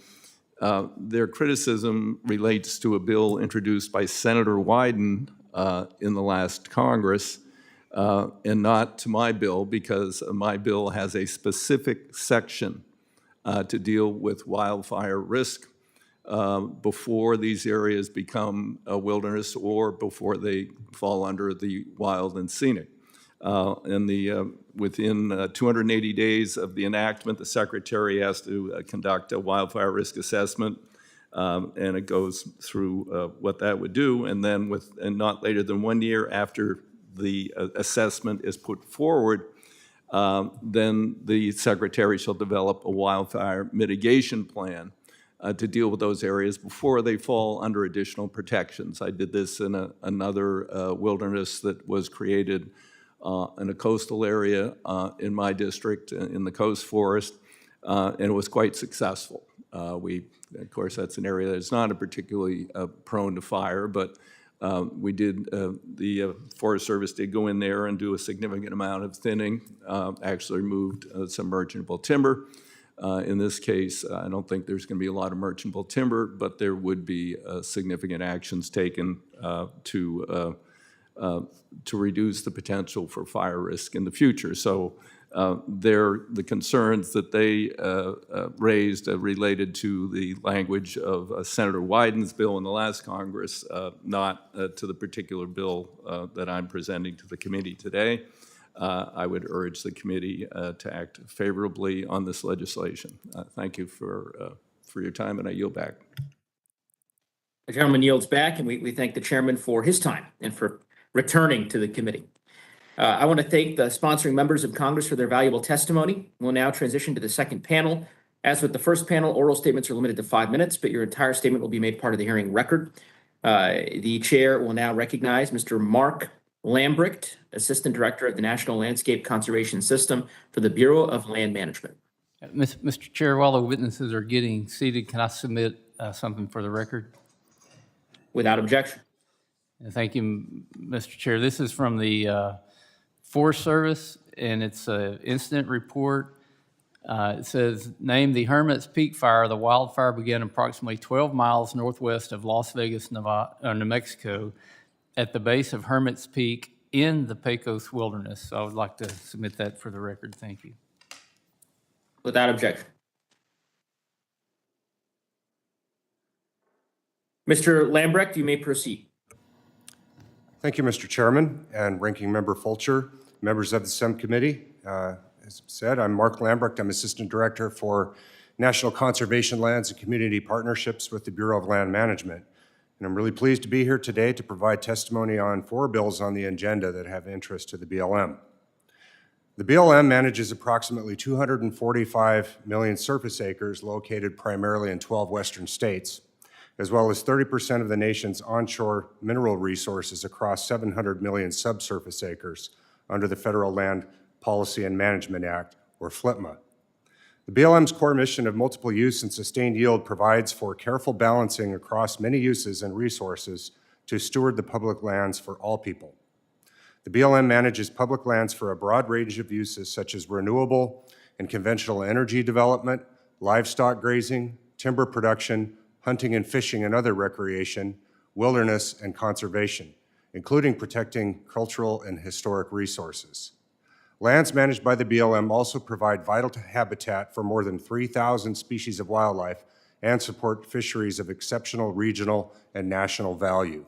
their criticism relates to a bill introduced by Senator Wyden in the last Congress, and not to my bill, because my bill has a specific section to deal with wildfire risk before these areas become a wilderness or before they fall under the wild and scenic. Within 280 days of the enactment, the Secretary has to conduct a wildfire risk assessment, and it goes through what that would do, and then and not later than 1 year after the assessment is put forward, then the Secretary shall develop a wildfire mitigation plan to deal with those areas before they fall under additional protections. I did this in another wilderness that was created in a coastal area in my district, in the Coast Forest, and it was quite successful. Of course, that's an area that's not particularly prone to fire, but the Forest Service did go in there and do a significant amount of thinning, actually removed some merchantable timber. In this case, I don't think there's going to be a lot of merchantable timber, but there would be significant actions taken to reduce the potential for fire risk in the future. So the concerns that they raised related to the language of Senator Wyden's bill in the last Congress, not to the particular bill that I'm presenting to the committee today. I would urge the committee to act favorably on this legislation. Thank you for your time, and I yield back. The gentleman yields back, and we thank the chairman for his time and for returning to the committee. I want to thank the sponsoring members of Congress for their valuable testimony. We'll now transition to the second panel. As with the first panel, oral statements are limited to 5 minutes, but your entire statement will be made part of the hearing record. The chair will now recognize Mr. Mark Lambrecht, Assistant Director of the National Landscape Conservation System for the Bureau of Land Management. Mr. Chair, while the witnesses are getting seated, can I submit something for the record? Without objection. Thank you, Mr. Chair. This is from the Forest Service, and it's an incident report. It says, named the Hermit's Peak Fire, the wildfire began approximately 12 miles northwest of Las Vegas, New Mexico, at the base of Hermit's Peak in the Pecos Wilderness. So I would like to submit that for the record. Thank you. Without objection. Mr. Lambrecht, you may proceed. Thank you, Mr. Chairman and Ranking Member Fulcher, members of the subcommittee. As said, I'm Mark Lambrecht. I'm Assistant Director for National Conservation Lands and Community Partnerships with the Bureau of Land Management. And I'm really pleased to be here today to provide testimony on 4 bills on the agenda that have interest to the BLM. The BLM manages approximately 245 million surface acres located primarily in 12 western states, as well as 30% of the nation's onshore mineral resources across 700 million subsurface acres under the Federal Land Policy and Management Act, or FLPMA. The BLM's core mission of multiple use and sustained yield provides for careful balancing across many uses and resources to steward the public lands for all people. The BLM manages public lands for a broad range of uses such as renewable and conventional energy development, livestock grazing, timber production, hunting and fishing and other recreation, wilderness, and conservation, including protecting cultural and historic resources. Lands managed by the BLM also provide vital habitat for more than 3,000 species of wildlife and support fisheries of exceptional regional and national value.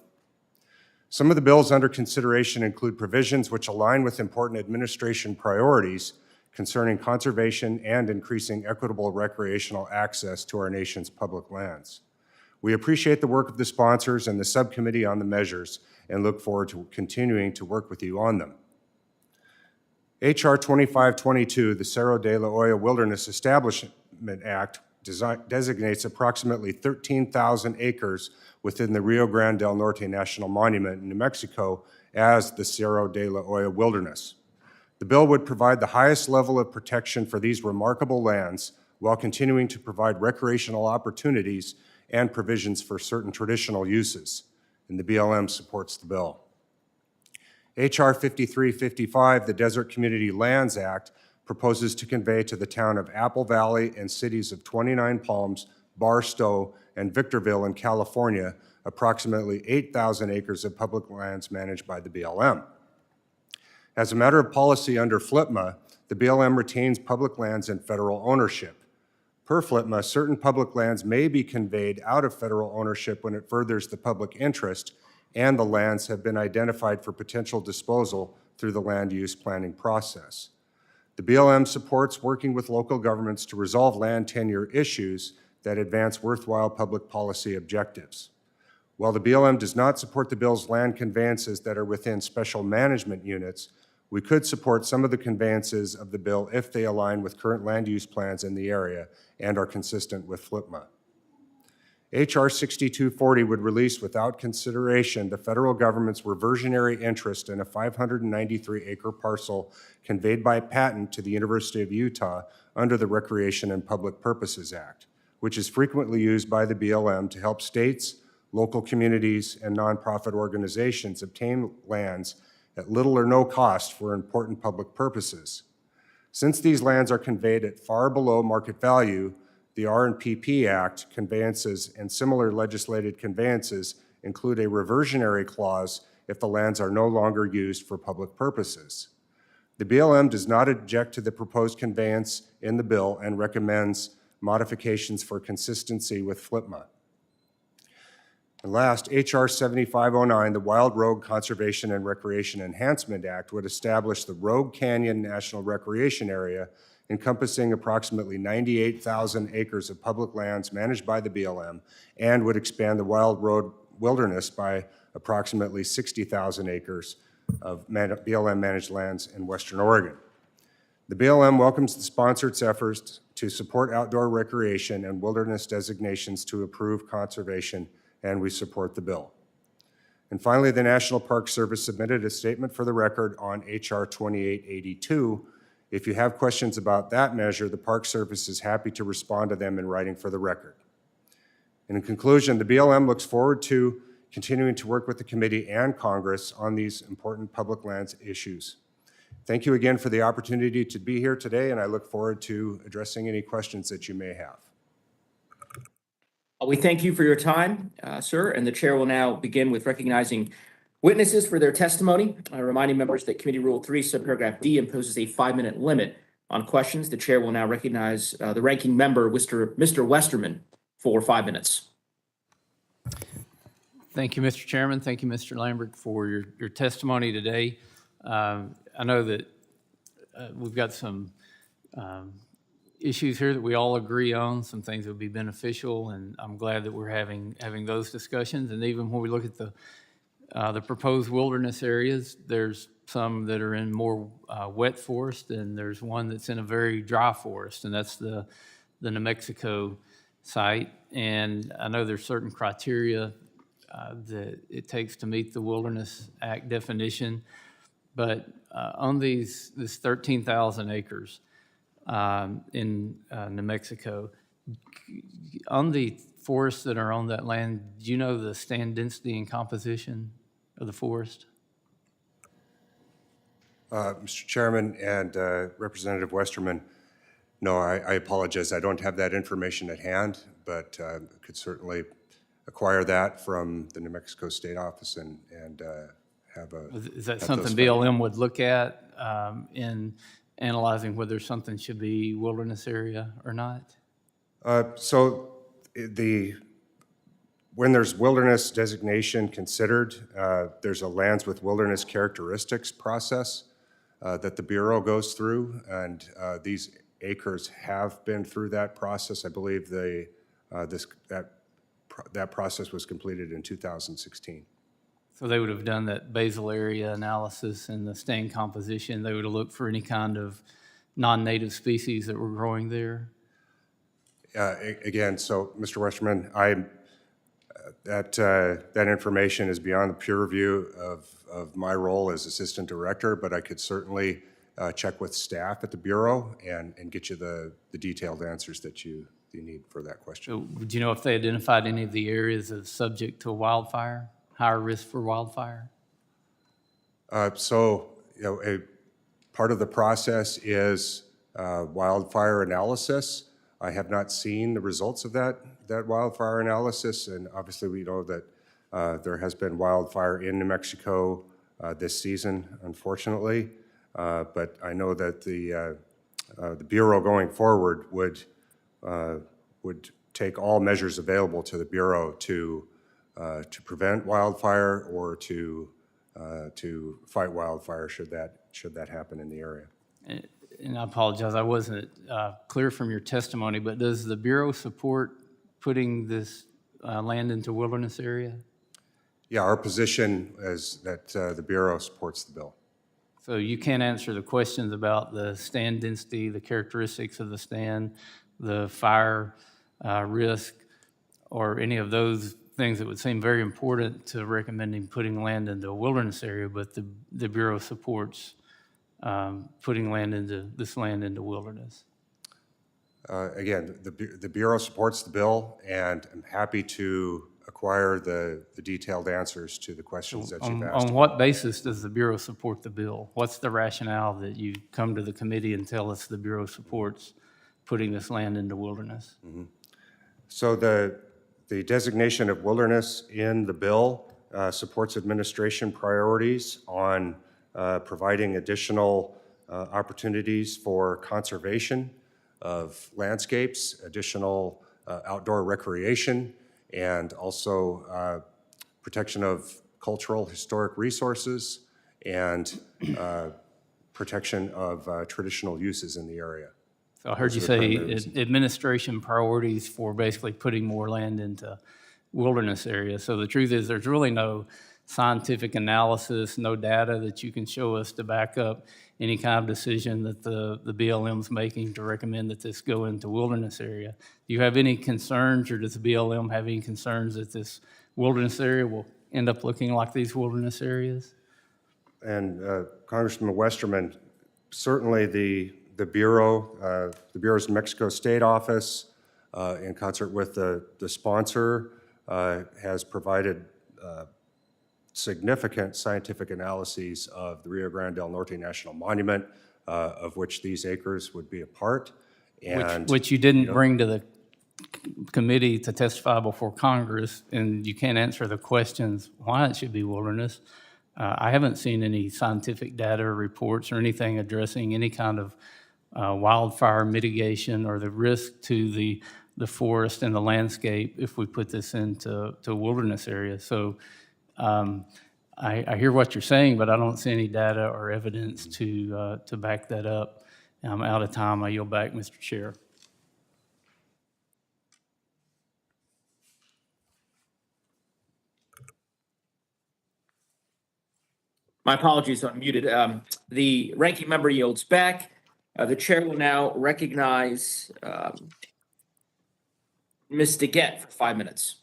Some of the bills under consideration include provisions which align with important administration priorities concerning conservation and increasing equitable recreational access to our nation's public lands. We appreciate the work of the sponsors and the subcommittee on the measures and look forward to continuing to work with you on them. H.R. 2522, the Cerro de la Olla Wilderness Establishment Act, designates approximately 13,000 acres within the Rio Grande del Norte National Monument in New Mexico as the Cerro de la Olla Wilderness. The bill would provide the highest level of protection for these remarkable lands while continuing to provide recreational opportunities and provisions for certain traditional uses, and the BLM supports the bill. H.R. 5355, the Desert Community Lands Act, proposes to convey to the town of Apple Valley and cities of 29 Palms, Barstow, and Victorville in California approximately 8,000 acres of public lands managed by the BLM. As a matter of policy under FLPMA, the BLM retains public lands in federal ownership. Per FLPMA, certain public lands may be conveyed out of federal ownership when it furthers the public interest and the lands have been identified for potential disposal through the land use planning process. The BLM supports working with local governments to resolve land tenure issues that advance worthwhile public policy objectives. While the BLM does not support the bill's land conveyances that are within special management units, we could support some of the conveyances of the bill if they align with current land use plans in the area and are consistent with FLPMA. H.R. 6240 would release without consideration the federal government's reversionary interest in a 593-acre parcel conveyed by patent to the University of Utah under the Recreation and Public Purposes Act, which is frequently used by the BLM to help states, local communities, and nonprofit organizations obtain lands at little or no cost for important public purposes. Since these lands are conveyed at far below market value, the R&PP Act conveyances and similar legislated conveyances include a reversionary clause if the lands are no longer used for public purposes. The BLM does not object to the proposed conveyance in the bill and recommends modifications for consistency with FLPMA. And last, H.R. 7509, the Wild Rogue Conservation and Recreation Enhancement Act, would establish the Rogue Canyon National Recreation Area, encompassing approximately 98,000 acres of public lands managed by the BLM, and would expand the Wild Road Wilderness by approximately 60,000 acres of BLM-managed lands in Western Oregon. The BLM welcomes the sponsor's efforts to support outdoor recreation and wilderness designations to improve conservation, and we support the bill. And finally, the National Park Service submitted a statement for the record on H.R. 2882. If you have questions about that measure, the Park Service is happy to respond to them in writing for the record. And in conclusion, the BLM looks forward to continuing to work with the committee and Congress on these important public lands issues. Thank you again for the opportunity to be here today, and I look forward to addressing any questions that you may have. We thank you for your time, sir, and the chair will now begin with recognizing witnesses for their testimony. Reminding members that Committee Rule 3, subparagraph D, imposes a 5-minute limit on questions. The chair will now recognize the ranking member, Mr. Westerman, for 5 minutes. Thank you, Mr. Chairman. Thank you, Mr. Lambert, for your testimony today. I know that we've got some issues here that we all agree on, some things that would be beneficial, and I'm glad that we're having those discussions. And even when we look at the proposed wilderness areas, there's some that are in more wet forest, and there's one that's in a very dry forest, and that's the New Mexico site. And I know there's certain criteria that it takes to meet the Wilderness Act definition, but on this 13,000 acres in New Mexico, on the forests that are on that land, do you know the stand density and composition of the forest? Mr. Chairman and Representative Westerman, no, I apologize. I don't have that information at hand, but could certainly acquire that from the New Mexico State Office and have a. Is that have something those BLM would look at in analyzing whether something should be wilderness area or not? So when there's wilderness designation considered, there's a lands with wilderness characteristics process that the Bureau goes through, and these acres have been through that process. I believe that process was completed in 2016. So they would have done that basal area analysis and the stand composition. They would have looked for any kind of non-native species that were growing there? Again, so Mr. Westerman, that information is beyond the pure review of my role as Assistant Director, but I could certainly check with staff at the Bureau and get you the detailed answers that you need for that question. So do you know if they identified any of the areas as subject to wildfire, higher risk for wildfire? So, a part of the process is wildfire analysis. I have not seen the results of that wildfire analysis, and obviously we know that there has been wildfire in New Mexico this season, unfortunately. But I know that the Bureau going forward would take all measures available to the Bureau to prevent wildfire or to fight wildfire should that happen in the area. And I apologize, I wasn't clear from your testimony, but does the Bureau support putting this land into wilderness area? Yeah, our position is that the Bureau supports the bill. So you can't answer the questions about the stand density, the characteristics of the stand, the fire risk, or any of those things that would seem very important to recommending putting land into a wilderness area, but the Bureau supports putting this land into wilderness. Again, the Bureau supports the bill, and I'm happy to acquire the detailed answers to the questions that you've asked. On what basis does the Bureau support the bill? What's the rationale that you come to the committee and tell us the Bureau supports putting this land into wilderness? Mm-hmm. So the designation of wilderness in the bill supports administration priorities on providing additional opportunities for conservation of landscapes, additional outdoor recreation, and also protection of cultural historic resources and protection of traditional uses in the area. So I heard you say administration priorities for basically putting more land into wilderness areas. So the truth is there's really no scientific analysis, no data that you can show us to back up any kind of decision that the BLM's making to recommend that this go into wilderness area. Do you have any concerns, or does the BLM have any concerns that this wilderness area will end up looking like these wilderness areas? And Congressman Westerman, certainly the Bureau's New Mexico State Office, in concert with the sponsor, has provided significant scientific analyses of the Rio Grande del Norte National Monument, of which these acres would be a part. And, which you didn't bring to the committee to testify before Congress, and you can't answer the questions why it should be wilderness. I haven't seen any scientific data or reports or anything addressing any kind of wildfire mitigation or the risk to the the forest and the landscape if we put this into wilderness areas. So I hear what you're saying, but I don't see any data or evidence to back that up. I'm out of time. I yield back, Mr. Chair. My apologies, I'm muted. The ranking member yields back. The chair will now recognize Ms. Dingell for 5 minutes.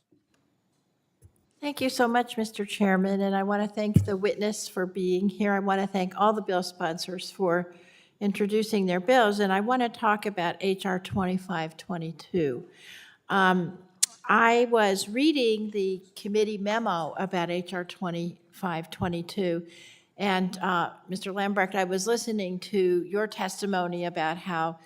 Thank you so much, Mr. Chairman, and I want to thank the witness for being here. I want to thank all the bill sponsors for introducing their bills, and I want to talk about H.R. 2522. I was reading the committee memo about H.R. 2522, and Mr. Lambrecht, I was listening to your testimony about how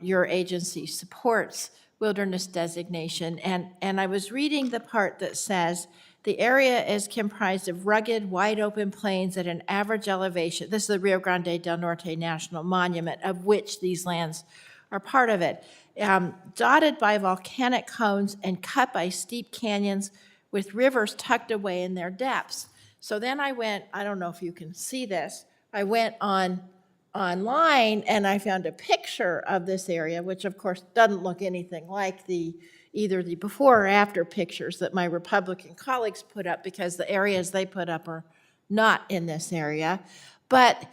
your agency supports wilderness designation, and I was reading the part that says, the area is comprised of rugged, wide-open plains at an average elevation. This is the Rio Grande del Norte National Monument, of which these lands are part of it. Dotted by volcanic cones and cut by steep canyons with rivers tucked away in their depths. So then I went, I don't know if you can see this, I went online and I found a picture of this area, which of course doesn't look anything like either the before or after pictures that my Republican colleagues put up, because the areas they put up are not in this area. But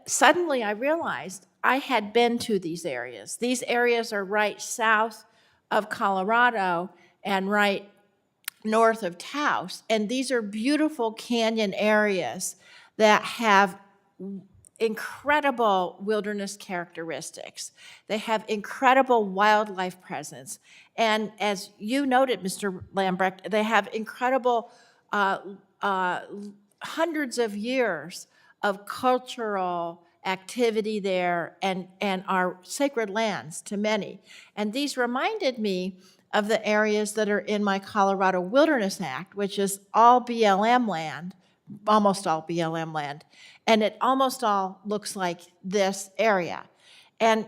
suddenly I realized I had been to these areas. These areas are right south of Colorado and right north of Taos. And these are beautiful canyon areas that have incredible wilderness characteristics. They have incredible wildlife presence. And as you noted, Mr. Lambrecht, they have incredible hundreds of years of cultural activity there and are sacred lands to many. And these reminded me of the areas that are in my Colorado Wilderness Act, which is all BLM land, almost all BLM land. And it almost all looks like this area. And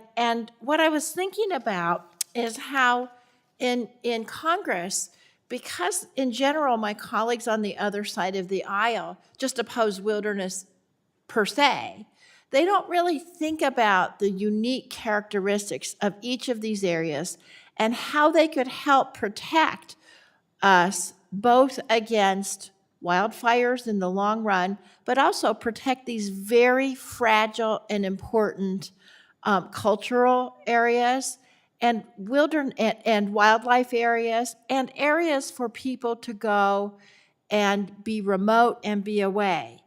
what I was thinking about is how in Congress, because in general my colleagues on the other side of the aisle just oppose wilderness per se, they don't really think about the unique characteristics of each of these areas and how they could help protect us both against wildfires in the long run, but also protect these very fragile and important cultural areas and wildlife areas and areas for people to go and be remote and be away.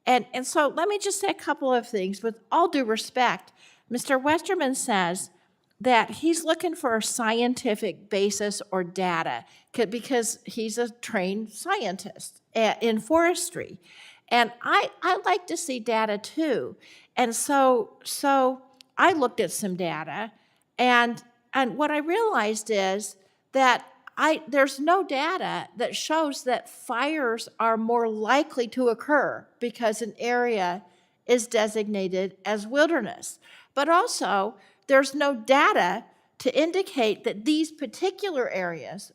And so let me just say a couple of things. With all due respect, Mr. Westerman says that he's looking for a scientific basis or data because he's a trained scientist in forestry. And I like to see data too. And so I looked at some data, and what I realized is that there's no data that shows that fires are more likely to occur because an area is designated as wilderness. But also, there's no data to indicate that these particular areas,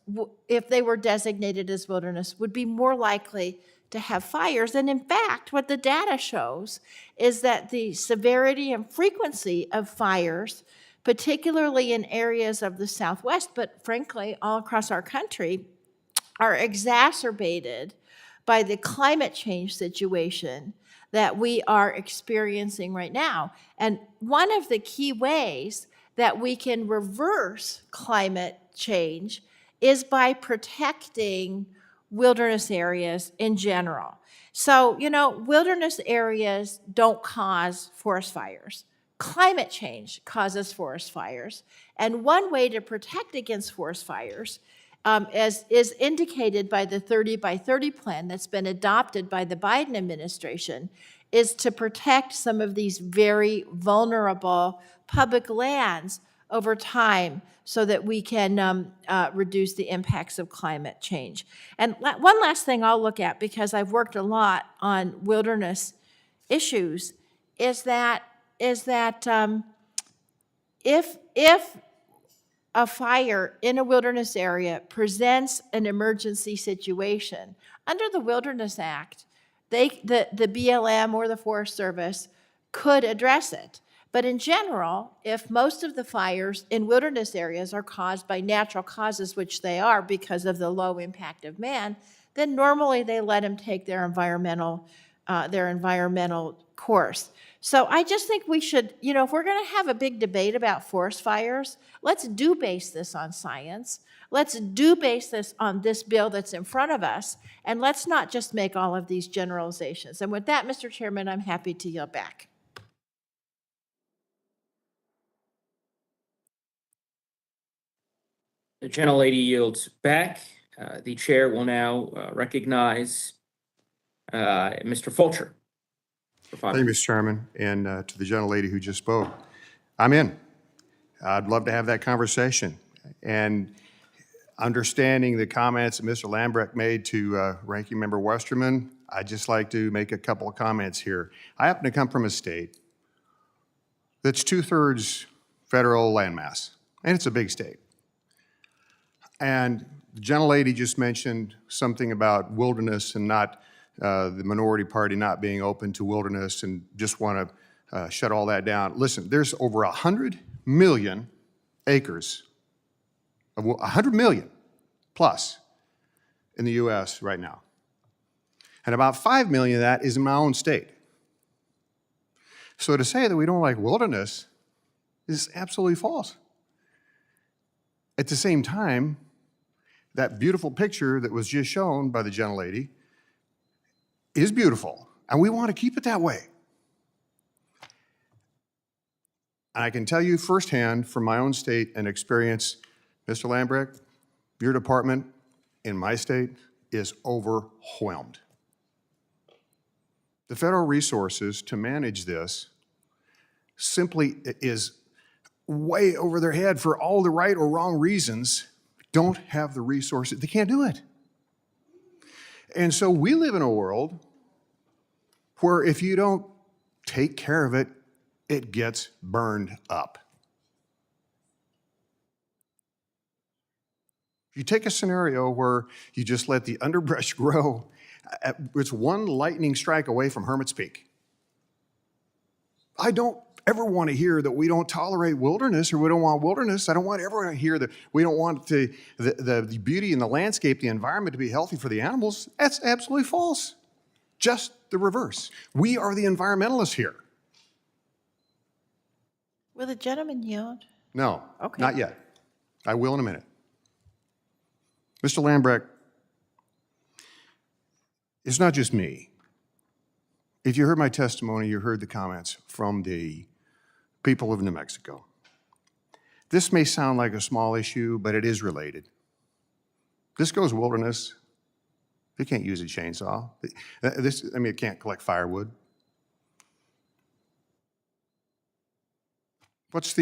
if they were designated as wilderness, would be more likely to have fires. And in fact, what the data shows is that the severity and frequency of fires, particularly in areas of the Southwest, but frankly, all across our country, are exacerbated by the climate change situation that we are experiencing right now. And one of the key ways that we can reverse climate change is by protecting wilderness areas in general. So, wilderness areas don't cause forest fires. Climate change causes forest fires. And one way to protect against forest fires, as is indicated by the 30 by 30 plan that's been adopted by the Biden administration, is to protect some of these very vulnerable public lands over time so that we can reduce the impacts of climate change. And one last thing I'll look at, because I've worked a lot on wilderness issues, is that if a fire in a wilderness area presents an emergency situation, under the Wilderness Act, the BLM or the Forest Service could address it. But in general, if most of the fires in wilderness areas are caused by natural causes, which they are because of the low impact of man, then normally they let them take their environmental course. So I just think we should, if we're going to have a big debate about forest fires, let's base this on science. Let's base this on this bill that's in front of us, and let's not just make all of these generalizations. And with that, Mr. Chairman, I'm happy to yield back. The gentlelady yields back. The chair will now recognize Mr. Fulcher. Thank you, Mr. Chairman, and to the gentlelady who just spoke. I'm in. I'd love to have that conversation. And understanding the comments that Mr. Lambrecht made to Ranking Member Westerman, I'd just like to make a couple of comments here. I happen to come from a state that's 2/3 federal landmass, and it's a big state. And the gentlelady just mentioned something about wilderness and not the minority party not being open to wilderness and just want to shut all that down. Listen, there's over 100 million acres, 100 million plus in the U.S. right now. And about 5 million of that is in my own state. So to say that we don't like wilderness is absolutely false. At the same time, that beautiful picture that was just shown by the gentlelady is beautiful, and we want to keep it that way. And I can tell you firsthand from my own state and experience, Mr. Lambrecht, your department in my state is overwhelmed. The federal resources to manage this simply is way over their head for all the right or wrong reasons. Don't have the resources. They can't do it. And so we live in a world where if you don't take care of it, it gets burned up. You take a scenario where you just let the underbrush grow, it's one lightning strike away from Hermit's Peak. I don't ever want to hear that we don't tolerate wilderness or we don't want wilderness. I don't want everyone to hear that we don't want the beauty in the landscape, the environment to be healthy for the animals. That's absolutely false. Just the reverse. We are the environmentalists here. Will the gentleman yield? No, Okay. not yet. I will in a minute. Mr. Lambrecht, it's not just me. If you heard my testimony, you heard the comments from the people of New Mexico. This may sound like a small issue, but it is related. This goes wilderness. They can't use a chainsaw. It can't collect firewood. What does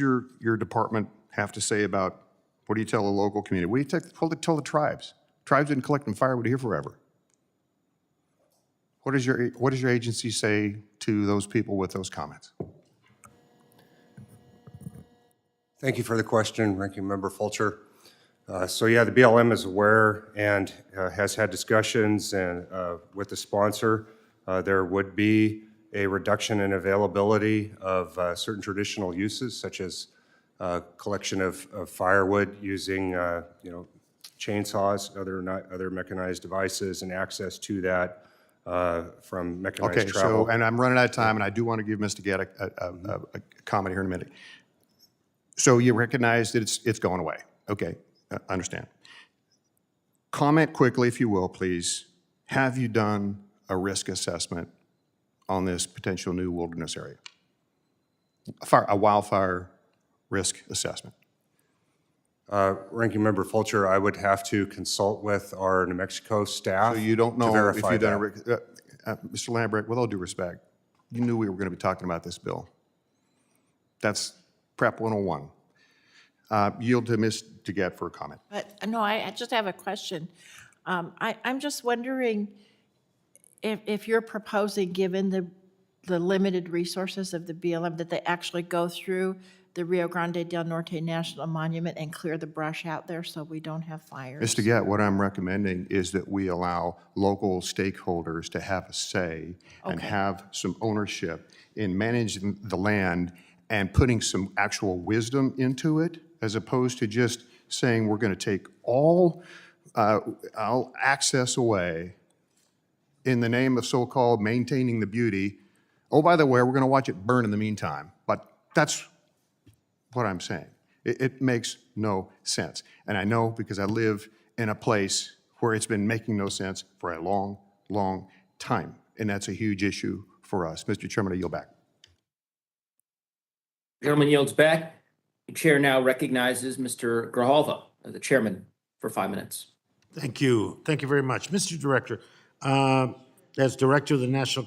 your department have to say about, what do you tell the local community? What do you tell the tribes? Tribes been collecting firewood here forever. What does your agency say to those people with those comments? Thank you for the question, Ranking Member Fulcher. So yeah, the BLM is aware and has had discussions and with the sponsor. There would be a reduction in availability of certain traditional uses, such as collection of firewood using chainsaws, other mechanized devices, and access to that from mechanized travel. And I'm running out of time, and I do want to give Mr. Gadd a comment here in a minute. So you recognize that it's going away. Okay, understand. Comment quickly, if you will, please. Have you done a risk assessment on this potential new wilderness area? A wildfire risk assessment. Ranking Member Fulcher, I would have to consult with our New Mexico staff. So you don't know if you've done Mr. Lambrecht, with all due respect, you knew we were going to be talking about this bill. That's Prep 101. Yield to Ms. Gadd for a comment. But no, I just have a question. I'm just wondering if you're proposing, given the limited resources of the BLM, that they actually go through the Rio Grande del Norte National Monument and clear the brush out there so we don't have fires. Mr. Gett, what I'm recommending is that we allow local stakeholders to have a say and Okay. have some ownership in managing the land and putting some actual wisdom into it, as opposed to just saying we're going to take all access away in the name of so-called maintaining the beauty. Oh, by the way, we're going to watch it burn in the meantime. But that's what I'm saying. It makes no sense. And I know because I live in a place where it's been making no sense for a long, long time. And that's a huge issue for us. Mr. Chairman, I yield back. Gentleman yields back. The chair now recognizes Mr. Grijalva, the chairman, for 5 minutes. Thank you. Thank you very much. Mr. Director, as Director of the National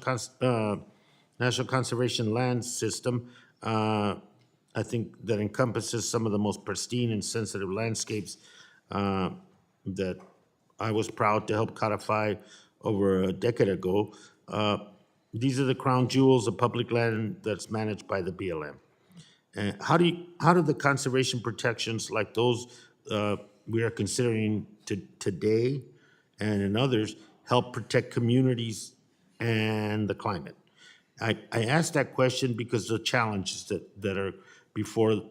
Conservation Land System, I think that encompasses some of the most pristine and sensitive landscapes that I was proud to help codify over a decade ago. These are the crown jewels of public land that's managed by the BLM. And how do the conservation protections like those we are considering today and in others help protect communities and the climate? I ask that question because the challenges that are before,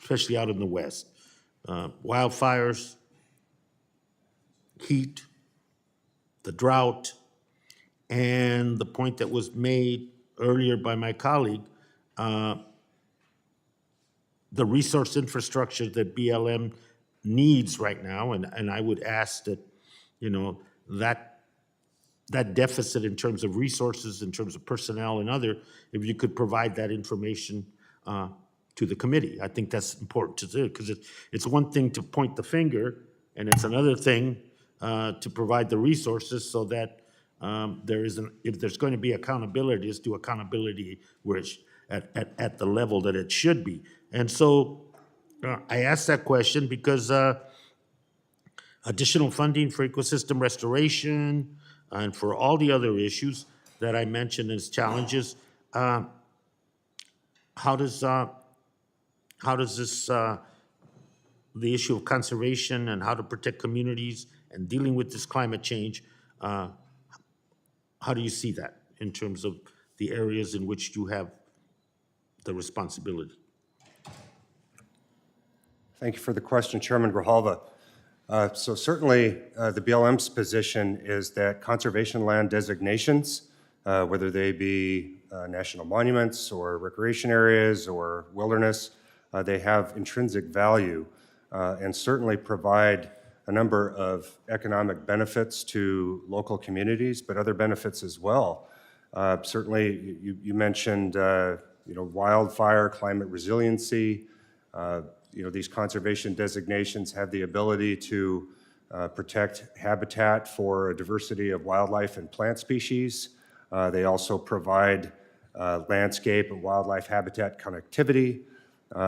especially out in the West, wildfires, heat, the drought, and the point that was made earlier by my colleague, the resource infrastructure that BLM needs right now, and I would ask that, you know, that deficit in terms of resources, in terms of personnel and other, if you could provide that information to the committee. I think that's important to do, because it's one thing to point the finger, and it's another thing to provide the resources so that if there's going to be accountability, is to accountability where it's at the level that it should be. And so I asked that question because additional funding for ecosystem restoration and for all the other issues that I mentioned as challenges, how does this, the issue of conservation and how to protect communities and dealing with this climate change, how do you see that in terms of the areas in which you have the responsibility? Thank you for the question, Chairman Grijalva. So certainly the BLM's position is that conservation land designations, whether they be national monuments or recreation areas or wilderness, they have intrinsic value and certainly provide a number of economic benefits to local communities, but other benefits as well. Certainly, you mentioned wildfire, climate resiliency. These conservation designations have the ability to protect habitat for a diversity of wildlife and plant species. They also provide landscape and wildlife habitat connectivity.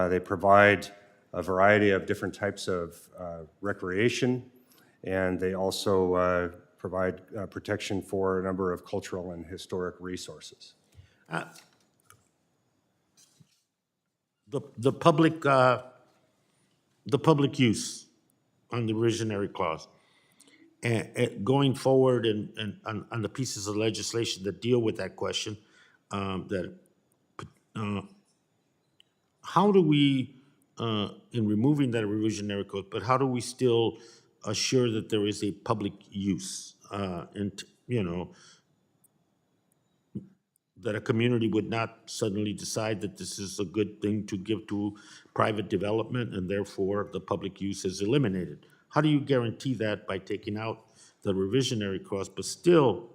They provide a variety of different types of recreation, and they also provide protection for a number of cultural and historic resources. The public use on the reversionary clause, and going forward and on the pieces of legislation that deal with that question, how do we, in removing that reversionary clause, but how do we still assure that there is a public use, and that a community would not suddenly decide that this is a good thing to give to private development and therefore the public use is eliminated? How do you guarantee that by taking out the reversionary clause, but still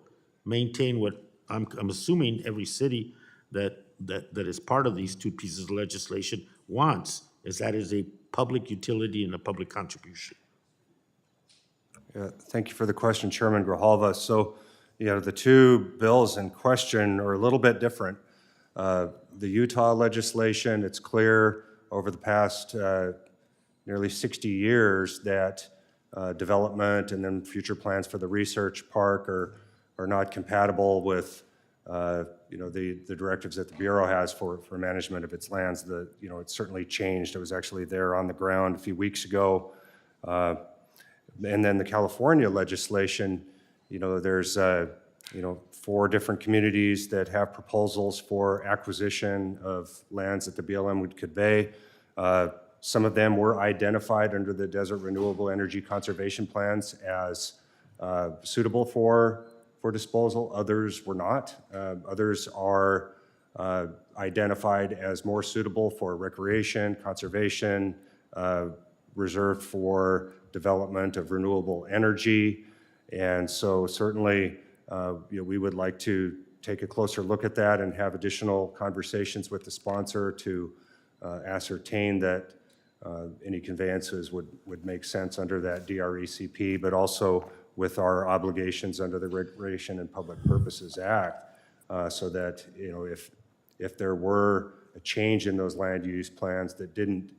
maintain what I'm assuming every city that is part of these two pieces of legislation wants, is that is a public utility and a public contribution? Yeah, thank you for the question, Chairman Grijalva. So, the two bills in question are a little bit different. The Utah legislation, it's clear over the past nearly 60 years that development and then future plans for the research park are not compatible with the directives that the Bureau has for management of its lands, it's certainly changed. I was actually there on the ground a few weeks ago. And then the California legislation, there's, 4 different communities that have proposals for acquisition of lands that the BLM would convey. Some of them were identified under the Desert Renewable Energy Conservation Plans as suitable for disposal. Others were not. Others are identified as more suitable for recreation, conservation, reserved for development of renewable energy. And so certainly, we would like to take a closer look at that and have additional conversations with the sponsor to ascertain that any conveyances would make sense under that DRECP, but also with our obligations under the Reservation and Public Purposes Act, so that, if there were a change in those land use plans that didn't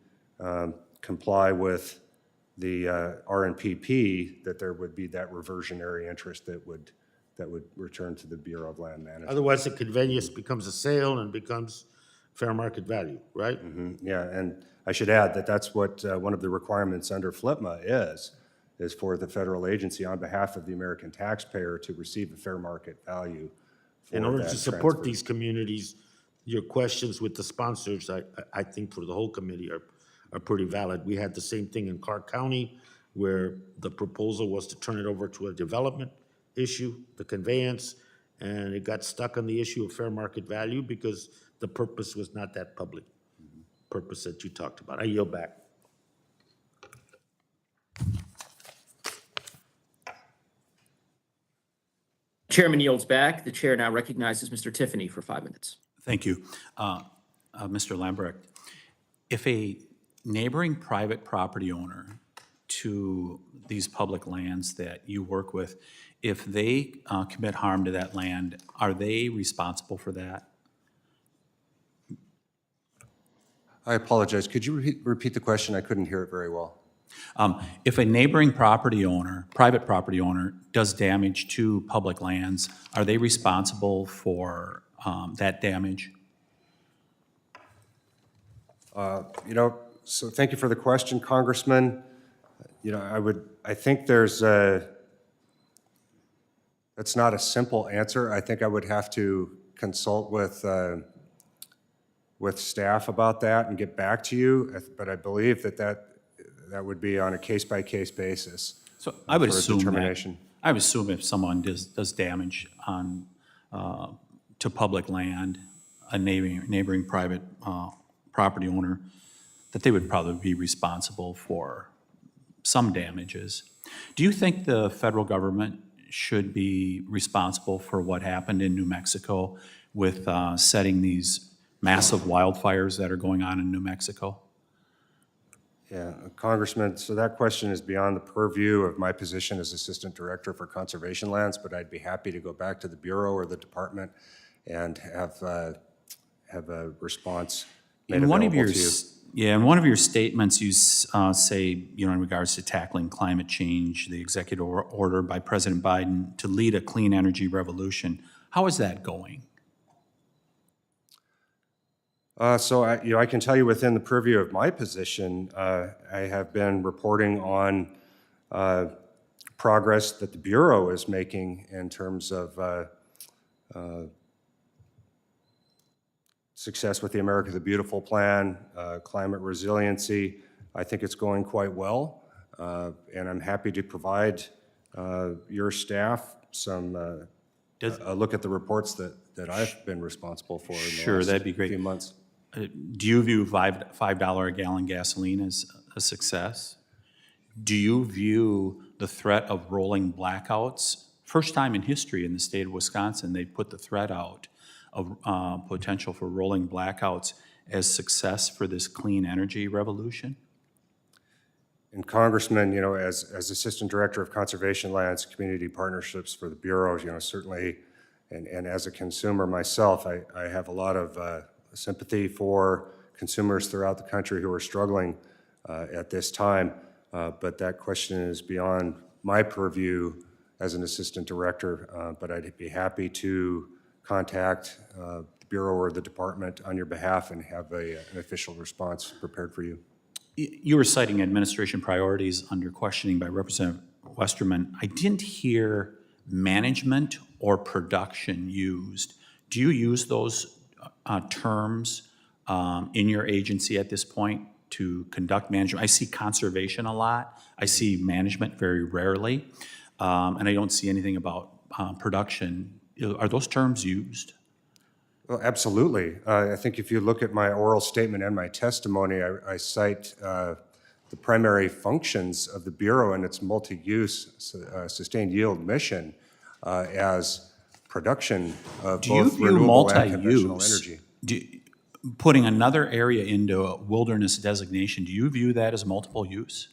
comply with the RNPP, that there would be that reversionary interest that would return to the Bureau of Land Management. Otherwise, the conveyance becomes a sale and becomes fair market value, right? Yeah, and I should add that that's what one of the requirements under FLPMA is for the federal agency on behalf of the American taxpayer to receive a fair market value. In order to support these communities, your questions with the sponsors, I think for the whole committee are pretty valid. We had the same thing in Clark County, where the proposal was to turn it over to a development issue, the conveyance, and it got stuck on the issue of fair market value because the purpose was not that public purpose that you talked about. I yield back. Chairman yields back. The chair now recognizes Mr. Tiffany for 5 minutes. Thank you. Mr. Lambrecht, if a neighboring private property owner to these public lands that you work with, if they commit harm to that land, are they responsible for that? I apologize. Could you repeat the question? I couldn't hear it very well. If a neighboring property owner, private property owner, does damage to public lands, are they responsible for that damage? So thank you for the question, Congressman. I think that's not a simple answer. I think I would have to consult with staff about that and get back to you, but I believe that would be on a case-by-case basis. So I would for a assume determination. I would assume if someone does damage on to public land, a neighboring private property owner, that they would probably be responsible for some damages. Do you think the federal government should be responsible for what happened in New Mexico with setting these massive wildfires that are going on in New Mexico? Yeah, Congressman, so that question is beyond the purview of my position as Assistant Director for Conservation Lands, but I'd be happy to go back to the Bureau or the Department and have a response made available to you. Yeah, in one of your statements, you say, in regards to tackling climate change, the executive order by President Biden to lead a clean energy revolution. How is that going? So I can tell you within the purview of my position, I have been reporting on progress that the Bureau is making in terms of success with the America the Beautiful plan, climate resiliency. I think it's going quite well, and I'm happy to provide your staff some a look at the reports that I've been responsible for in the last that'd be great. few months. Do you view $5 a gallon gasoline as a success? Do you view the threat of rolling blackouts? First time in history in the state of Wisconsin, they put the threat out of potential for rolling blackouts as success for this clean energy revolution? And Congressman, as Assistant Director of Conservation Lands Community Partnerships for the Bureau, certainly, and as a consumer myself, I have a lot of sympathy for consumers throughout the country who are struggling at this time. But that question is beyond my purview as an Assistant Director, but I'd be happy to contact the Bureau or the department on your behalf and have an official response prepared for you. You were citing administration priorities under questioning by Representative Westerman. I didn't hear management or production used. Do you use those terms in your agency at this point to conduct management? I see conservation a lot. I see management very rarely. And I don't see anything about production. Are those terms used? Well, absolutely. I think if you look at my oral statement and my testimony, I cite the primary functions of the Bureau and its multi-use sustained yield mission as production of both renewable and conventional energy. Putting another area into a wilderness designation, do you view that as multiple use?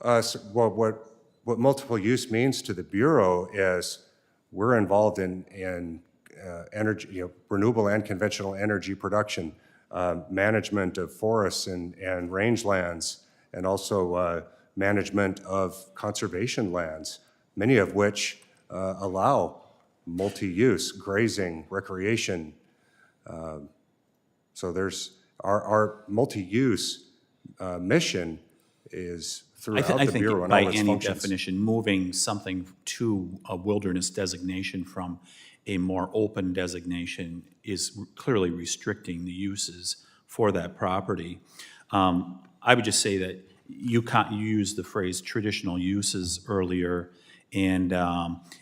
Well, what multiple use means to the Bureau is we're involved in energy, renewable and conventional energy production, management of forests and rangelands, and also management of conservation lands, many of which allow multi-use, grazing, recreation. So there's our multi-use mission is throughout the Bureau and all its functions. I think by any definition, moving something to a wilderness designation from a more open designation is clearly restricting the uses for that property. I would just say that you used the phrase traditional uses earlier, and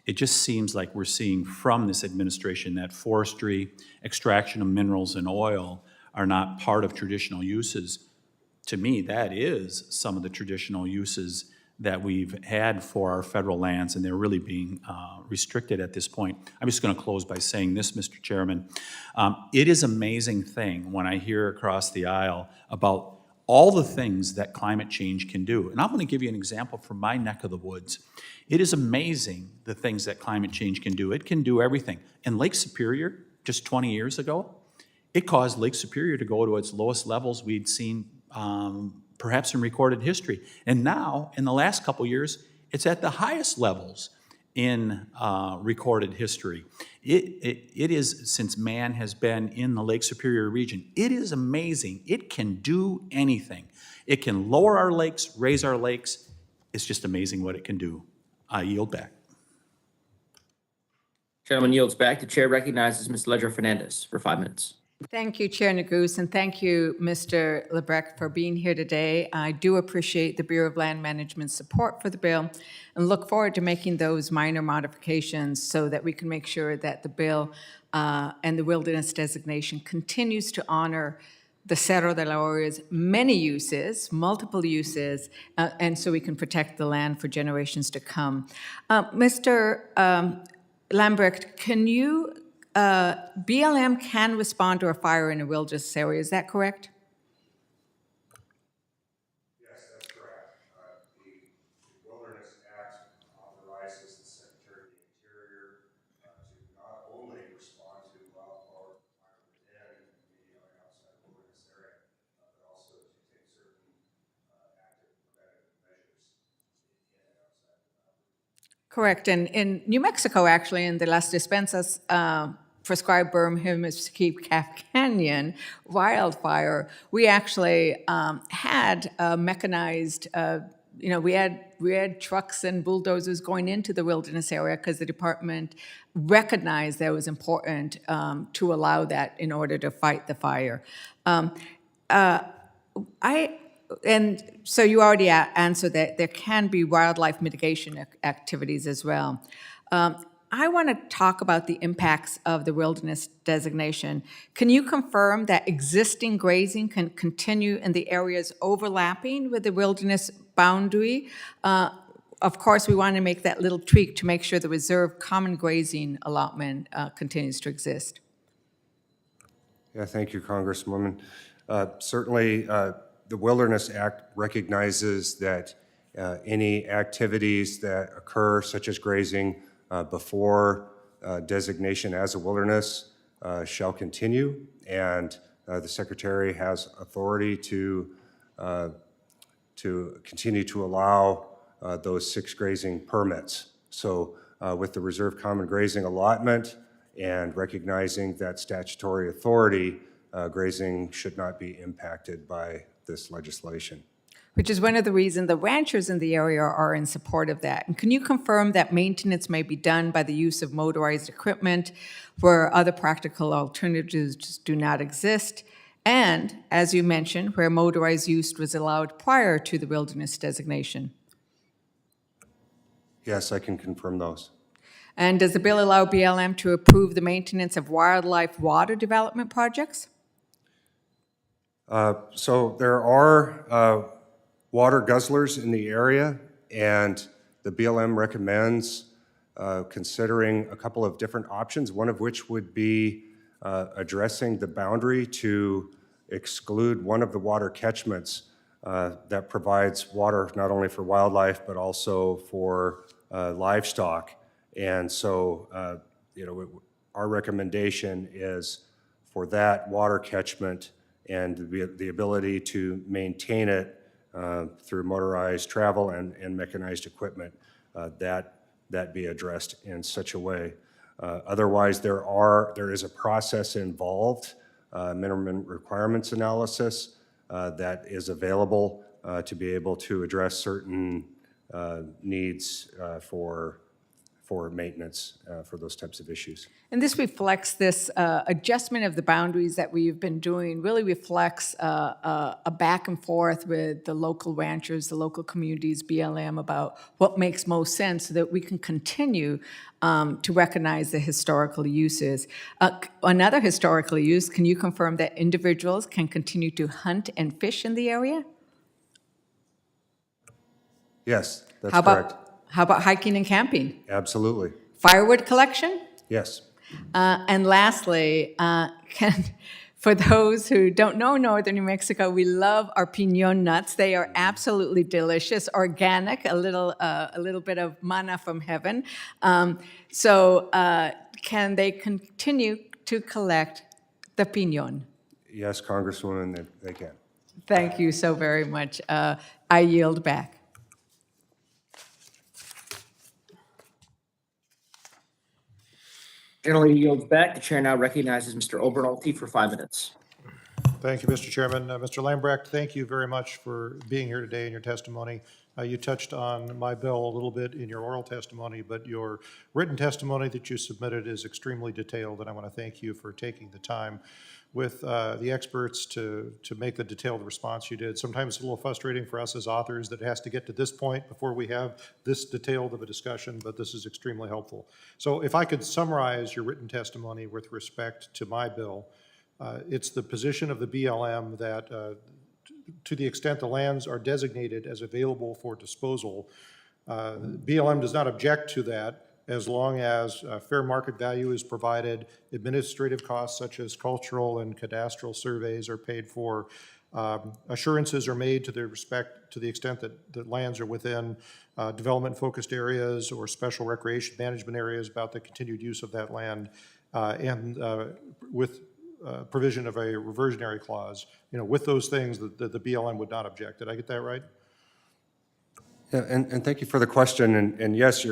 it just seems like we're seeing from this administration that forestry, extraction of minerals and oil are not part of traditional uses. To me, that is some of the traditional uses that we've had for our federal lands, and they're really being restricted at this point. I'm just going to close by saying this, Mr. Chairman. It is an amazing thing when I hear across the aisle about all the things that climate change can do. And I'm going to give you an example from my neck of the woods. It is amazing the things that climate change can do. It can do everything. In Lake Superior, just 20 years ago, it caused Lake Superior to go to its lowest levels we'd seen perhaps in recorded history. And now, in the last couple years, it's at the highest levels in recorded history. It is, since man has been in the Lake Superior region, it is amazing. It can do anything. It can lower our lakes, raise our lakes. It's just amazing what it can do. I yield back. Gentleman yields back. The chair recognizes Ms. Ledger Fernandez for 5 minutes. Thank you, Chair Neguse, and thank you, Mr. Lebrecht, for being here today. I do appreciate the Bureau of Land Management's support for the bill and look forward to making those minor modifications so that we can make sure that the bill and the wilderness designation continues to honor the Cerro de la Oria's many uses, multiple uses, and so we can protect the land for generations to come. Mr. Lambrecht, can you BLM can respond to a fire in a wilderness area, is that correct? Yes, that's correct. The Wilderness Act authorizes the Secretary of the Interior to not only respond to wildfire within and immediately outside the wilderness area, but also to take certain active preventive measures in and outside the boundary. Correct. And in New Mexico, actually, in the Las Despensas prescribed berm Mesquite Canyon wildfire, we actually had mechanized, we had trucks and bulldozers going into the wilderness area because the department recognized that it was important to allow that in order to fight the fire. And so you already answered that there can be wildlife mitigation activities as well. I want to talk about the impacts of the wilderness designation. Can you confirm that existing grazing can continue in the areas overlapping with the wilderness boundary? Of course, we want to make that little tweak to make sure the reserve common grazing allotment continues to exist. Yeah, thank you, Congresswoman. Certainly, the Wilderness Act recognizes that any activities that occur, such as grazing, before designation as a wilderness shall continue, and the Secretary has authority to continue to allow those 6 grazing permits. So with the reserve common grazing allotment and recognizing that statutory authority, grazing should not be impacted by this legislation. Which is one of the reasons the ranchers in the area are in support of that. And can you confirm that maintenance may be done by the use of motorized equipment where other practical alternatives just do not exist? And, as you mentioned, where motorized use was allowed prior to the wilderness designation? Yes, I can confirm those. And does the bill allow BLM to approve the maintenance of wildlife water development projects? So there are water guzzlers in the area, and the BLM recommends considering a couple of different options, one of which would be addressing the boundary to exclude one of the water catchments that provides water not only for wildlife but also for livestock. And so, our recommendation is for that water catchment and the ability to maintain it through motorized travel and mechanized equipment, that be addressed in such a way. Otherwise, there is a process involved, minimum requirements analysis, that is available to be able to address certain needs for maintenance for those types of issues. And this reflects this adjustment of the boundaries that we've been doing, really reflects a back and forth with the local ranchers, the local communities, BLM, about what makes most sense so that we can continue to recognize the historical uses. Another historical use, can you confirm that individuals can continue to hunt and fish in the area? Yes, that's How correct. How about hiking and camping? Absolutely. Firewood collection? Yes. And lastly, for those who don't know northern New Mexico, we love our piñon nuts. They are absolutely delicious, organic, a little bit of manna from heaven. So can they continue to collect the piñon? Yes, Congresswoman, they can. Thank you so very much. I yield back. Generally yields back. The chair now recognizes Mr. Obernolte for 5 minutes. Thank you, Mr. Chairman. Mr. Lambrecht, thank you very much for being here today in your testimony. You touched on my bill a little bit in your oral testimony, but your written testimony that you submitted is extremely detailed, and I want to thank you for taking the time with the experts to make the detailed response you did. Sometimes it's a little frustrating for us as authors that it has to get to this point before we have this detailed of a discussion, but this is extremely helpful. So if I could summarize your written testimony with respect to my bill, it's the position of the BLM that to the extent the lands are designated as available for disposal, BLM does not object to that as long as fair market value is provided, administrative costs such as cultural and cadastral surveys are paid for, assurances are made to the extent that the lands are within development-focused areas or special recreation management areas about the continued use of that land, and with provision of a reversionary clause. With those things, the BLM would not object. Did I get that right? Yeah, and thank you for the question. And yes,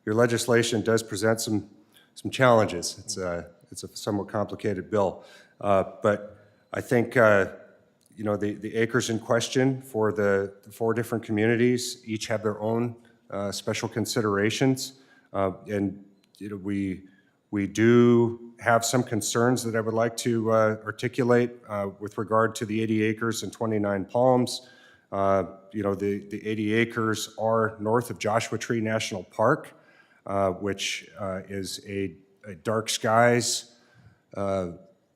your legislation does present some challenges. It's a somewhat complicated bill, but I think the acres in question for the 4 different communities each have their own special considerations, and we do have some concerns that I would like to articulate with regard to the 80 acres and 29 palms. The 80 acres are north of Joshua Tree National Park, which is a dark skies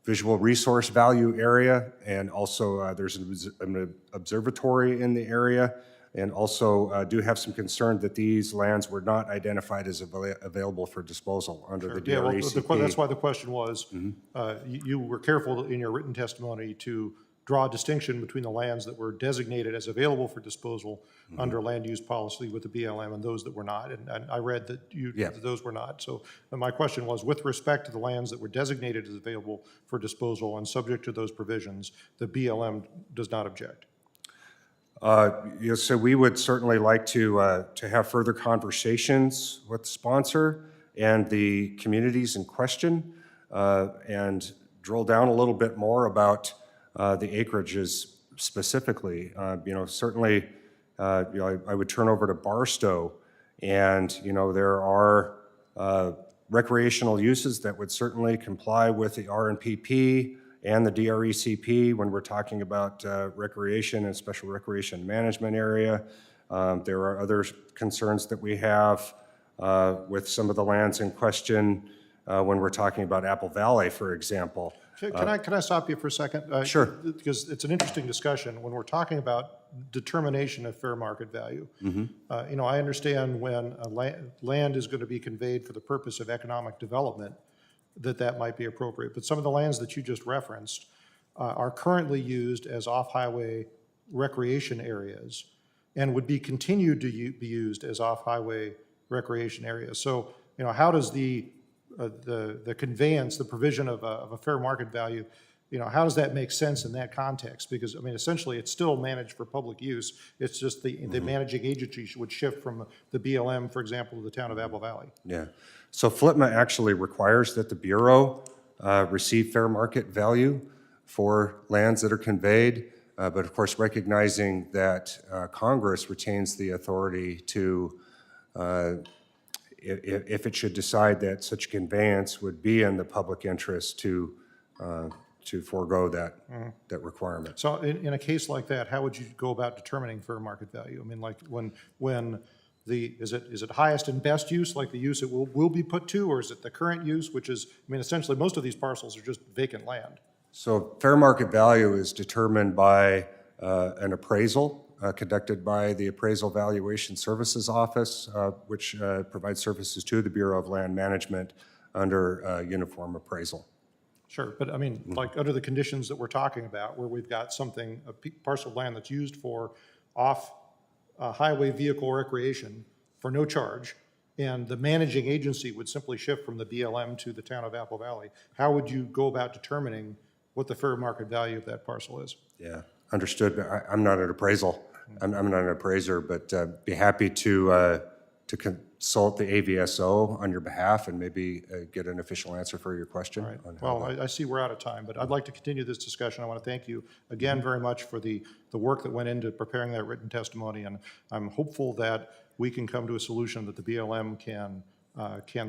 visual resource value area, and also there's an observatory in the area, and also do have some concern that these lands were not identified as available for disposal under the DRACP. Well, that's why the question was, you were careful in your written testimony to draw a distinction between the lands that were designated as available for disposal under land use policy with the BLM and those that were not. And I read that that those were not. So my question was, with respect to the lands that were designated as available for disposal and subject to those provisions, the BLM does not object. Yes, so we would certainly like to have further conversations with the sponsor and the communities in question, and drill down a little bit more about the acreages specifically. Certainly, I would turn over to Barstow, and there are recreational uses that would certainly comply with the RNPP and the DRECP when we're talking about recreation and special recreation management area. There are other concerns that we have with some of the lands in question when we're talking about Apple Valley, for example. Can I stop you for a second? Sure. Because it's an interesting discussion. When we're talking about determination of fair market value, I understand when land is going to be conveyed for the purpose of economic development, that might be appropriate. But some of the lands that you just referenced are currently used as off-highway recreation areas and would be continued to be used as off-highway recreation areas. So, how does the conveyance, the provision of a fair market value, how does that make sense in that context? Because, essentially, it's still managed for public use. It's just the managing agency would shift from the BLM, for example, to the town of Apple Valley. Yeah. So FLTMA actually requires that the Bureau receive fair market value for lands that are conveyed, but of course recognizing that Congress retains the authority to, if it should decide that such conveyance would be in the public interest, to forego that requirement. So in a case like that, how would you go about determining fair market value? Like when is it highest and best use, like the use it will be put to, or is it the current use, which is, essentially most of these parcels are just vacant land? So fair market value is determined by an appraisal conducted by the Appraisal Valuation Services Office, which provides services to the Bureau of Land Management under uniform appraisal. Sure, but like under the conditions that we're talking about, where we've got a parcel of land that's used for highway vehicle recreation for no charge, and the managing agency would simply shift from the BLM to the town of Apple Valley, how would you go about determining what the fair market value of that parcel is? Yeah, understood. I'm not an appraisal. I'm not an appraiser, but be happy to consult the AVSO on your behalf and maybe get an official answer for your question. All right. Well, I see we're out of time, but I'd like to continue this discussion. I want to thank you again very much for the work that went into preparing that written testimony, and I'm hopeful that we can come to a solution that the BLM can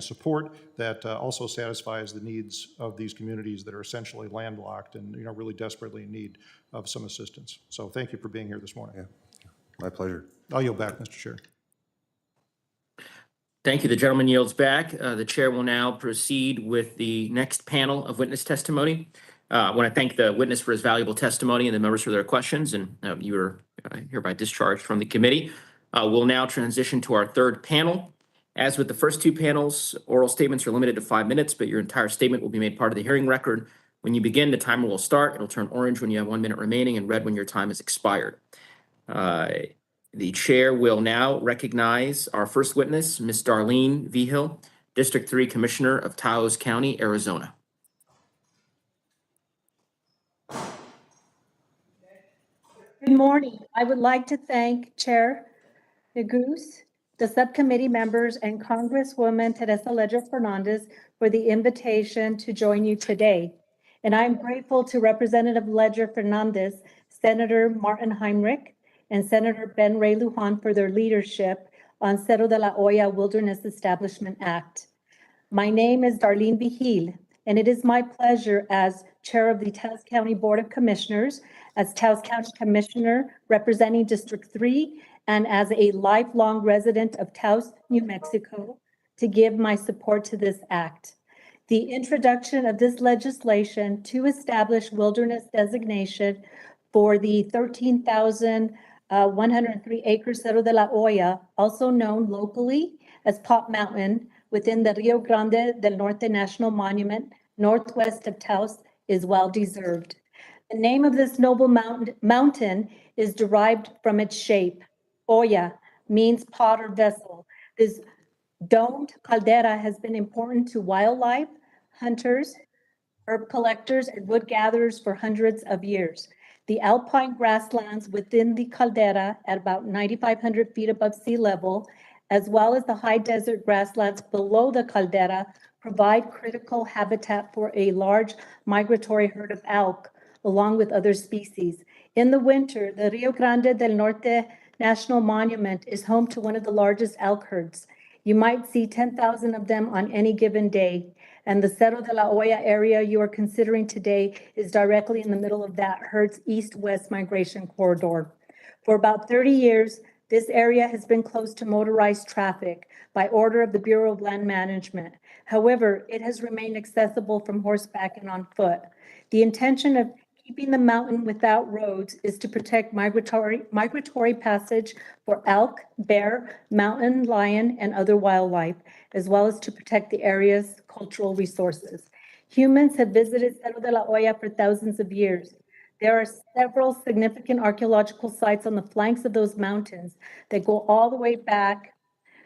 support that also satisfies the needs of these communities that are essentially landlocked and really desperately in need of some assistance. So thank you for being here this morning. Yeah, my pleasure. I'll yield back, Mr. Chair. Thank you. The gentleman yields back. The chair will now proceed with the next panel of witness testimony. I want to thank the witness for his valuable testimony and the members for their questions, and you are hereby discharged from the committee. We'll now transition to our third panel. As with the first two panels, oral statements are limited to 5 minutes, but your entire statement will be made part of the hearing record. When you begin, the timer will start. It'll turn orange when you have 1 minute remaining and red when your time has expired. The chair will now recognize our first witness, Ms. Darlene Vigil, District 3 Commissioner of Taos County, Arizona. Good morning. I would like to thank Chair Neguse, the subcommittee members, and Congresswoman Teresa Ledger Fernandez for the invitation to join you today. And I'm grateful to Representative Ledger Fernandez, Senator Martin Heinrich, and Senator Ben Ray Lujan for their leadership on Cerro de la Olla Wilderness Establishment Act. My name is Darlene Vigil, and it is my pleasure as Chair of the Taos County Board of Commissioners, as Taos County Commissioner representing District 3, and as a lifelong resident of Taos, New Mexico, to give my support to this act. The introduction of this legislation to establish wilderness designation for the 13,103 acre Cerro de la Olla, also known locally as Pop Mountain, within the Rio Grande del Norte National Monument, northwest of Taos, is well deserved. The name of this noble mountain is derived from its shape. Olla means pot or vessel. This domed caldera has been important to wildlife, hunters, herb collectors, and wood gatherers for hundreds of years. the alpine grasslands within the caldera at about 9,500 feet above sea level, as well as the high desert grasslands below the caldera, provide critical habitat for a large migratory herd of elk, along with other species. In the winter, the Rio Grande del Norte National Monument is home to one of the largest elk herds. You might see 10,000 of them on any given day. And the Cerro de la Olla area you are considering today is directly in the middle of that herd's east-west migration corridor. For about 30 years, this area has been closed to motorized traffic by order of the Bureau of Land Management. However, it has remained accessible from horseback and on foot. The intention of keeping the mountain without roads is to protect migratory passage for elk, bear, mountain lion, and other wildlife, as well as to protect the area's cultural resources. Humans have visited Cerro de la Olla for thousands of years. There are several significant archaeological sites on the flanks of those mountains that go all the way back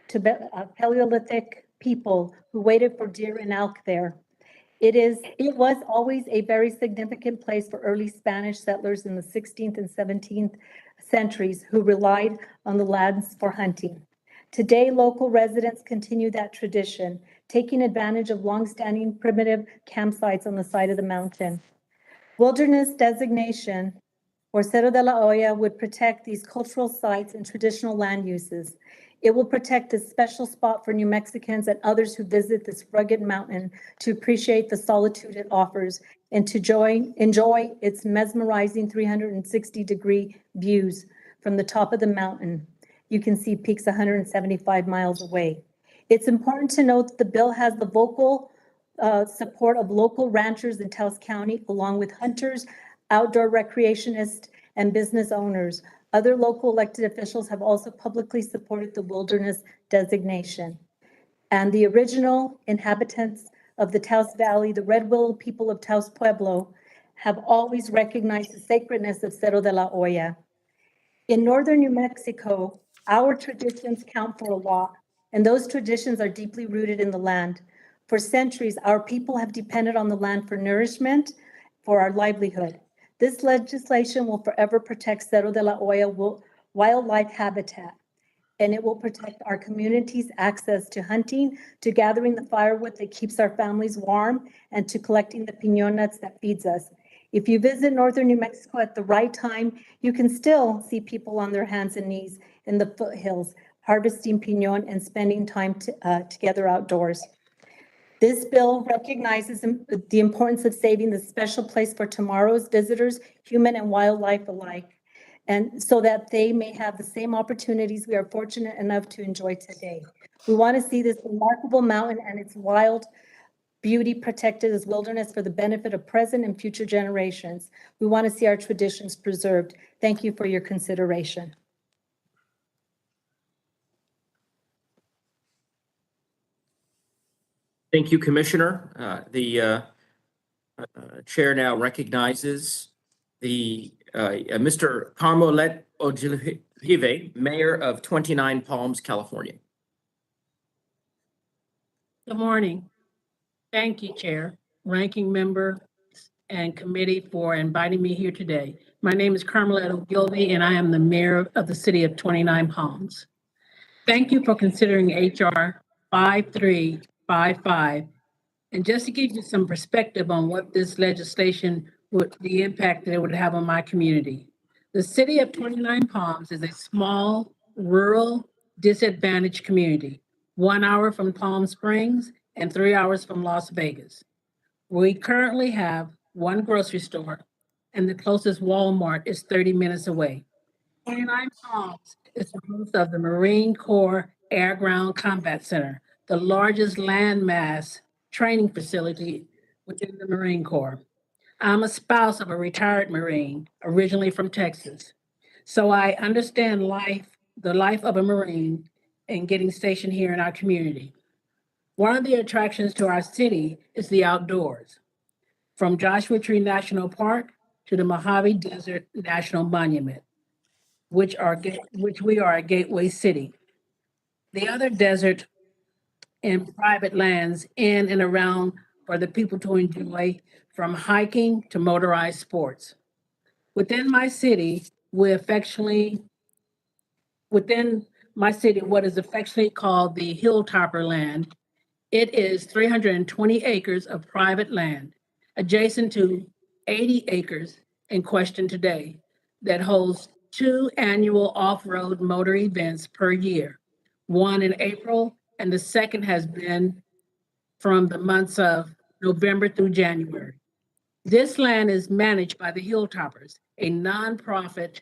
to Paleolithic people who waited for deer and elk there. It was always a very significant place for early Spanish settlers in the 16th and 17th centuries who relied on the lands for hunting. Today, local residents continue that tradition, taking advantage of longstanding primitive campsites on the side of the mountain. Wilderness designation for Cerro de la Olla would protect these cultural sites and traditional land uses. It will protect this special spot for New Mexicans and others who visit this rugged mountain to appreciate the solitude it offers and to enjoy its mesmerizing 360-degree views from the top of the mountain. You can see peaks 175 miles away. It's important to note that the bill has the vocal support of local ranchers in Taos County, along with hunters, outdoor recreationists, and business owners. Other local elected officials have also publicly supported the wilderness designation. And the original inhabitants of the Taos Valley, the Red Willow people of Taos Pueblo, have always recognized the sacredness of Cerro de la Olla. In northern New Mexico, our traditions count for a lot, and those traditions are deeply rooted in the land. For centuries, our people have depended on the land for nourishment, for our livelihood. This legislation will forever protect Cerro de la Olla wildlife habitat, and it will protect our community's access to hunting, to gathering the firewood that keeps our families warm, and to collecting the piñon nuts that feeds us. If you visit northern New Mexico at the right time, you can still see people on their hands and knees in the foothills, harvesting piñon and spending time together outdoors. This bill recognizes the importance of saving the special place for tomorrow's visitors, human and wildlife alike, and so that they may have the same opportunities we are fortunate enough to enjoy today. We want to see this remarkable mountain and its wild beauty protected as wilderness for the benefit of present and future generations. We want to see our traditions preserved. Thank you for your consideration. Thank you, Commissioner. The chair now recognizes the Mr. Carmelet Ojiljive, Mayor of 29 Palms, California. Good morning. Thank you, Chair, Ranking Member, and Committee for inviting me here today. My name is Carmelet Ojiljive, and I am the Mayor of the City of 29 Palms. Thank you for considering HR 5355. And just to give you some perspective on what this legislation the impact that it would have on my community. The City of 29 Palms is a small, rural, disadvantaged community, 1 hour from Palm Springs and 3 hours from Las Vegas. We currently have one grocery store, and the closest Walmart is 30 minutes away. 29 Palms is the home of the Marine Corps Air Ground Combat Center, the largest landmass training facility within the Marine Corps. I'm a spouse of a retired Marine, originally from Texas. So I understand the life of a Marine and getting stationed here in our community. One of the attractions to our city is the outdoors, from Joshua Tree National Park to the Mojave Desert National Monument, which we are a gateway city. The other desert and private lands in and around for the people to enjoy, from hiking to motorized sports. Within my city, what is affectionately called the Hilltopper land, it is 320 acres of private land adjacent to 80 acres in question today that holds 2 annual off-road motor events per year, one in April, and the second has been from the months of November through January. This land is managed by the Hilltoppers, a nonprofit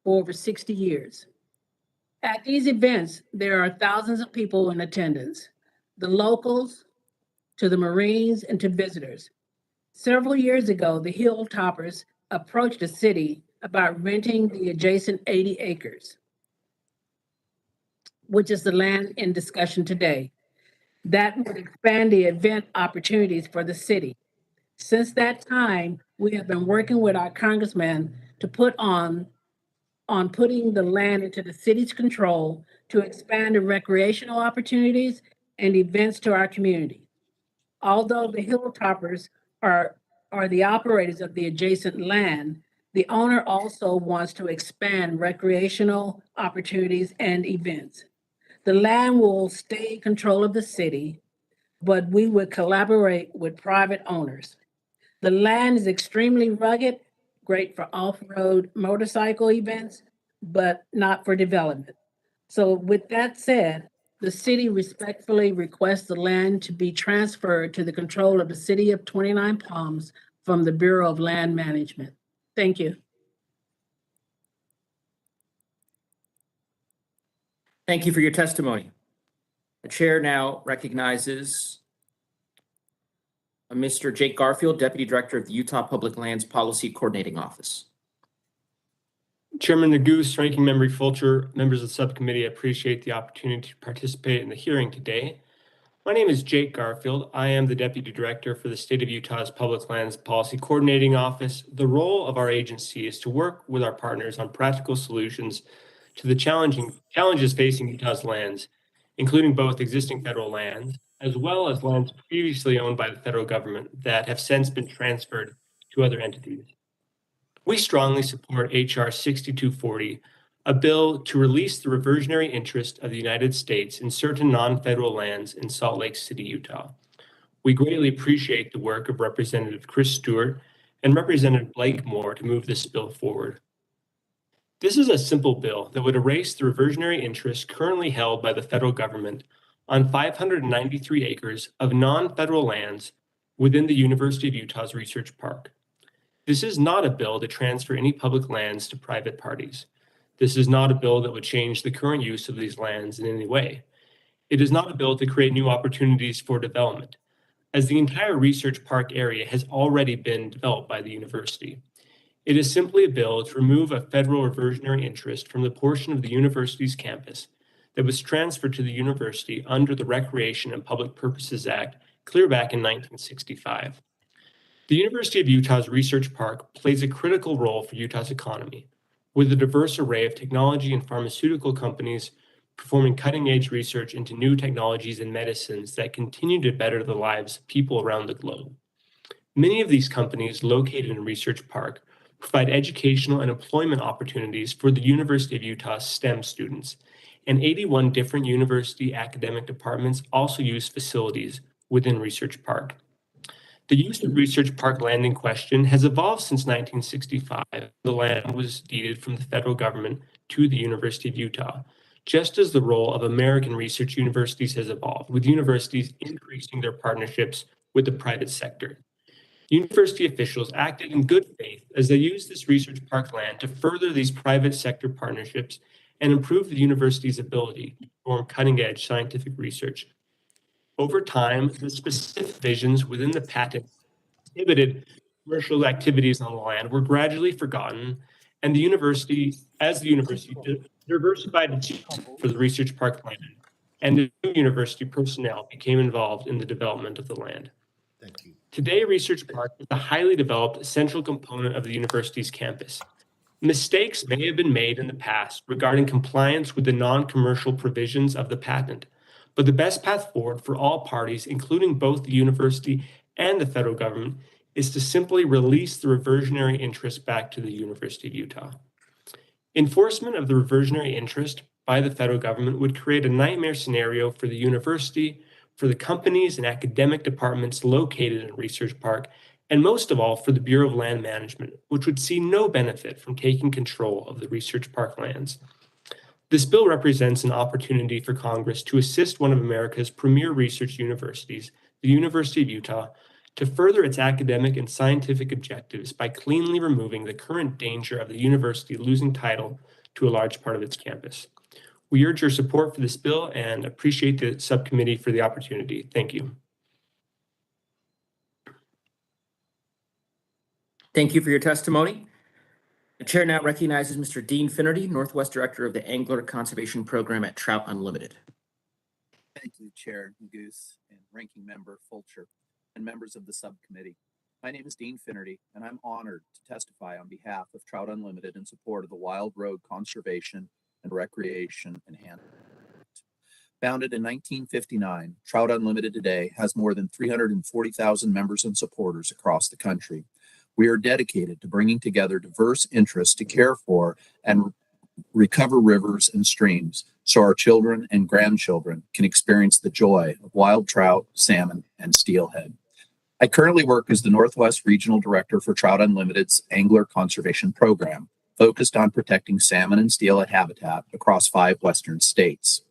for over 60 years. At these events, there are thousands of people in attendance, the locals to the Marines and to visitors. Several years ago, the Hilltoppers approached the city about renting the adjacent 80 acres, which is the land in discussion today. That would expand the event opportunities for the city. Since that time, we have been working with our congressman to put on putting the land into the city's control to expand the recreational opportunities and events to our community. Although the Hilltoppers are the operators of the adjacent land, the owner also wants to expand recreational opportunities and events. The land will stay in control of the city, but we would collaborate with private owners. The land is extremely rugged, great for off-road motorcycle events, but not for development. So with that said, the city respectfully requests the land to be transferred to the control of the City of 29 Palms from the Bureau of Land Management. Thank you. Thank you for your testimony. The chair now recognizes Mr. Jake Garfield, Deputy Director of the Utah Public Lands Policy Coordinating Office. Chairman Neguse, Ranking Member Fulcher, members of the subcommittee, I appreciate the opportunity to participate in the hearing today. My name is Jake Garfield. I am the Deputy Director for the State of Utah's Public Lands Policy Coordinating Office. The role of our agency is to work with our partners on practical solutions to the challenges facing Utah's lands, including both existing federal lands, as well as lands previously owned by the federal government that have since been transferred to other entities. We strongly support H.R. 6240, a bill to release the reversionary interest of the United States in certain non-federal lands in Salt Lake City, Utah. We greatly appreciate the work of Representative Chris Stewart and Representative Blake Moore to move this bill forward. This is a simple bill that would erase the reversionary interest currently held by the federal government on 593 acres of non-federal lands within the University of Utah's Research Park. This is not a bill to transfer any public lands to private parties. This is not a bill that would change the current use of these lands in any way. It is not a bill to create new opportunities for development, as the entire Research Park area has already been developed by the university. It is simply a bill to remove a federal reversionary interest from the portion of the university's campus that was transferred to the university under the Recreation and Public Purposes Act clear back in 1965. The University of Utah's Research Park plays a critical role for Utah's economy, with a diverse array of technology and pharmaceutical companies performing cutting-edge research into new technologies and medicines that continue to better the lives of people around the globe. Many of these companies located in Research Park provide educational and employment opportunities for the University of Utah's STEM students, and 81 different university academic departments also use facilities within Research Park. The use of Research Park land in question has evolved since 1965. The land was deeded from the federal government to the University of Utah, just as the role of American research universities has evolved, with universities increasing their partnerships with the private sector. University officials acted in good faith as they used this Research Park land to further these private sector partnerships and improve the university's ability to perform cutting-edge scientific research. Over time, the specific visions within the patent prohibited commercial activities on the land were gradually forgotten, and the university diversified its use for the Research Park land, and the new university personnel became involved in the development of the land. Thank you. Today, Research Park is a highly developed central component of the university's campus. Mistakes may have been made in the past regarding compliance with the non-commercial provisions of the patent, but the best path forward for all parties, including both the university and the federal government, is to simply release the reversionary interest back to the University of Utah. Enforcement of the reversionary interest by the federal government would create a nightmare scenario for the university, for the companies and academic departments located in Research Park, and most of all for the Bureau of Land Management, which would see no benefit from taking control of the Research Park lands. This bill represents an opportunity for Congress to assist one of America's premier research universities, the University of Utah, to further its academic and scientific objectives by cleanly removing the current danger of the university losing title to a large part of its campus. We urge your support for this bill and appreciate the subcommittee for the opportunity. Thank you. Thank you for your testimony. The chair now recognizes Mr. Dean Finnerty, Northwest Director of the Angler Conservation Program at Trout Unlimited. Thank you, Chair Goose and Ranking Member Fulcher and members of the subcommittee. My name is Dean Finnerty, and I'm honored to testify on behalf of Trout Unlimited in support of the Wild Road Conservation and Recreation Enhancement. Founded in 1959, Trout Unlimited today has more than 340,000 members and supporters across the country. We are dedicated to bringing together diverse interests to care for and recover rivers and streams so our children and grandchildren can experience the joy of wild trout, salmon, and steelhead. I currently work as the Northwest Regional Director for Trout Unlimited's Angler Conservation Program, focused on protecting salmon and steelhead habitat across 5 western states.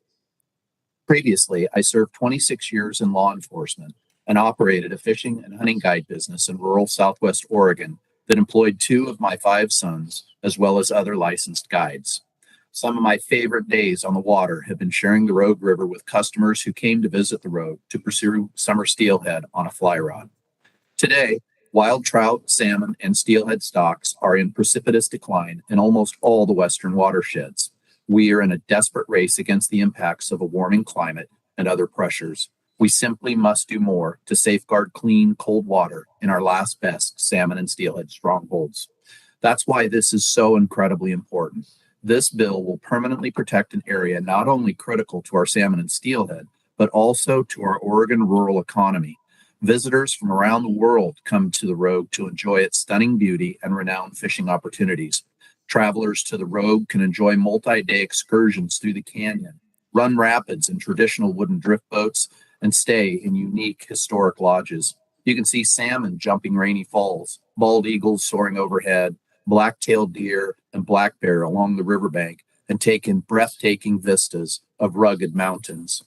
Previously, I served 26 years in law enforcement and operated a fishing and hunting guide business in rural Southwest Oregon that employed 2 of my 5 sons, as well as other licensed guides. Some of my favorite days on the water have been sharing the Rogue River with customers who came to visit the Rogue to pursue summer steelhead on a fly rod. Today, wild trout, salmon, and steelhead stocks are in precipitous decline in almost all the western watersheds. We are in a desperate race against the impacts of a warming climate and other pressures. We simply must do more to safeguard clean, cold water in our last best salmon and steelhead strongholds. That's why this is so incredibly important. This bill will permanently protect an area not only critical to our salmon and steelhead, but also to our Oregon rural economy. Visitors from around the world come to the Rogue to enjoy its stunning beauty and renowned fishing opportunities. Travelers to the Rogue can enjoy multi-day excursions through the canyon, run rapids in traditional wooden drift boats, and stay in unique historic lodges. You can see salmon jumping rainy falls, bald eagles soaring overhead, black-tailed deer and black bear along the riverbank, and take in breathtaking vistas of rugged mountains.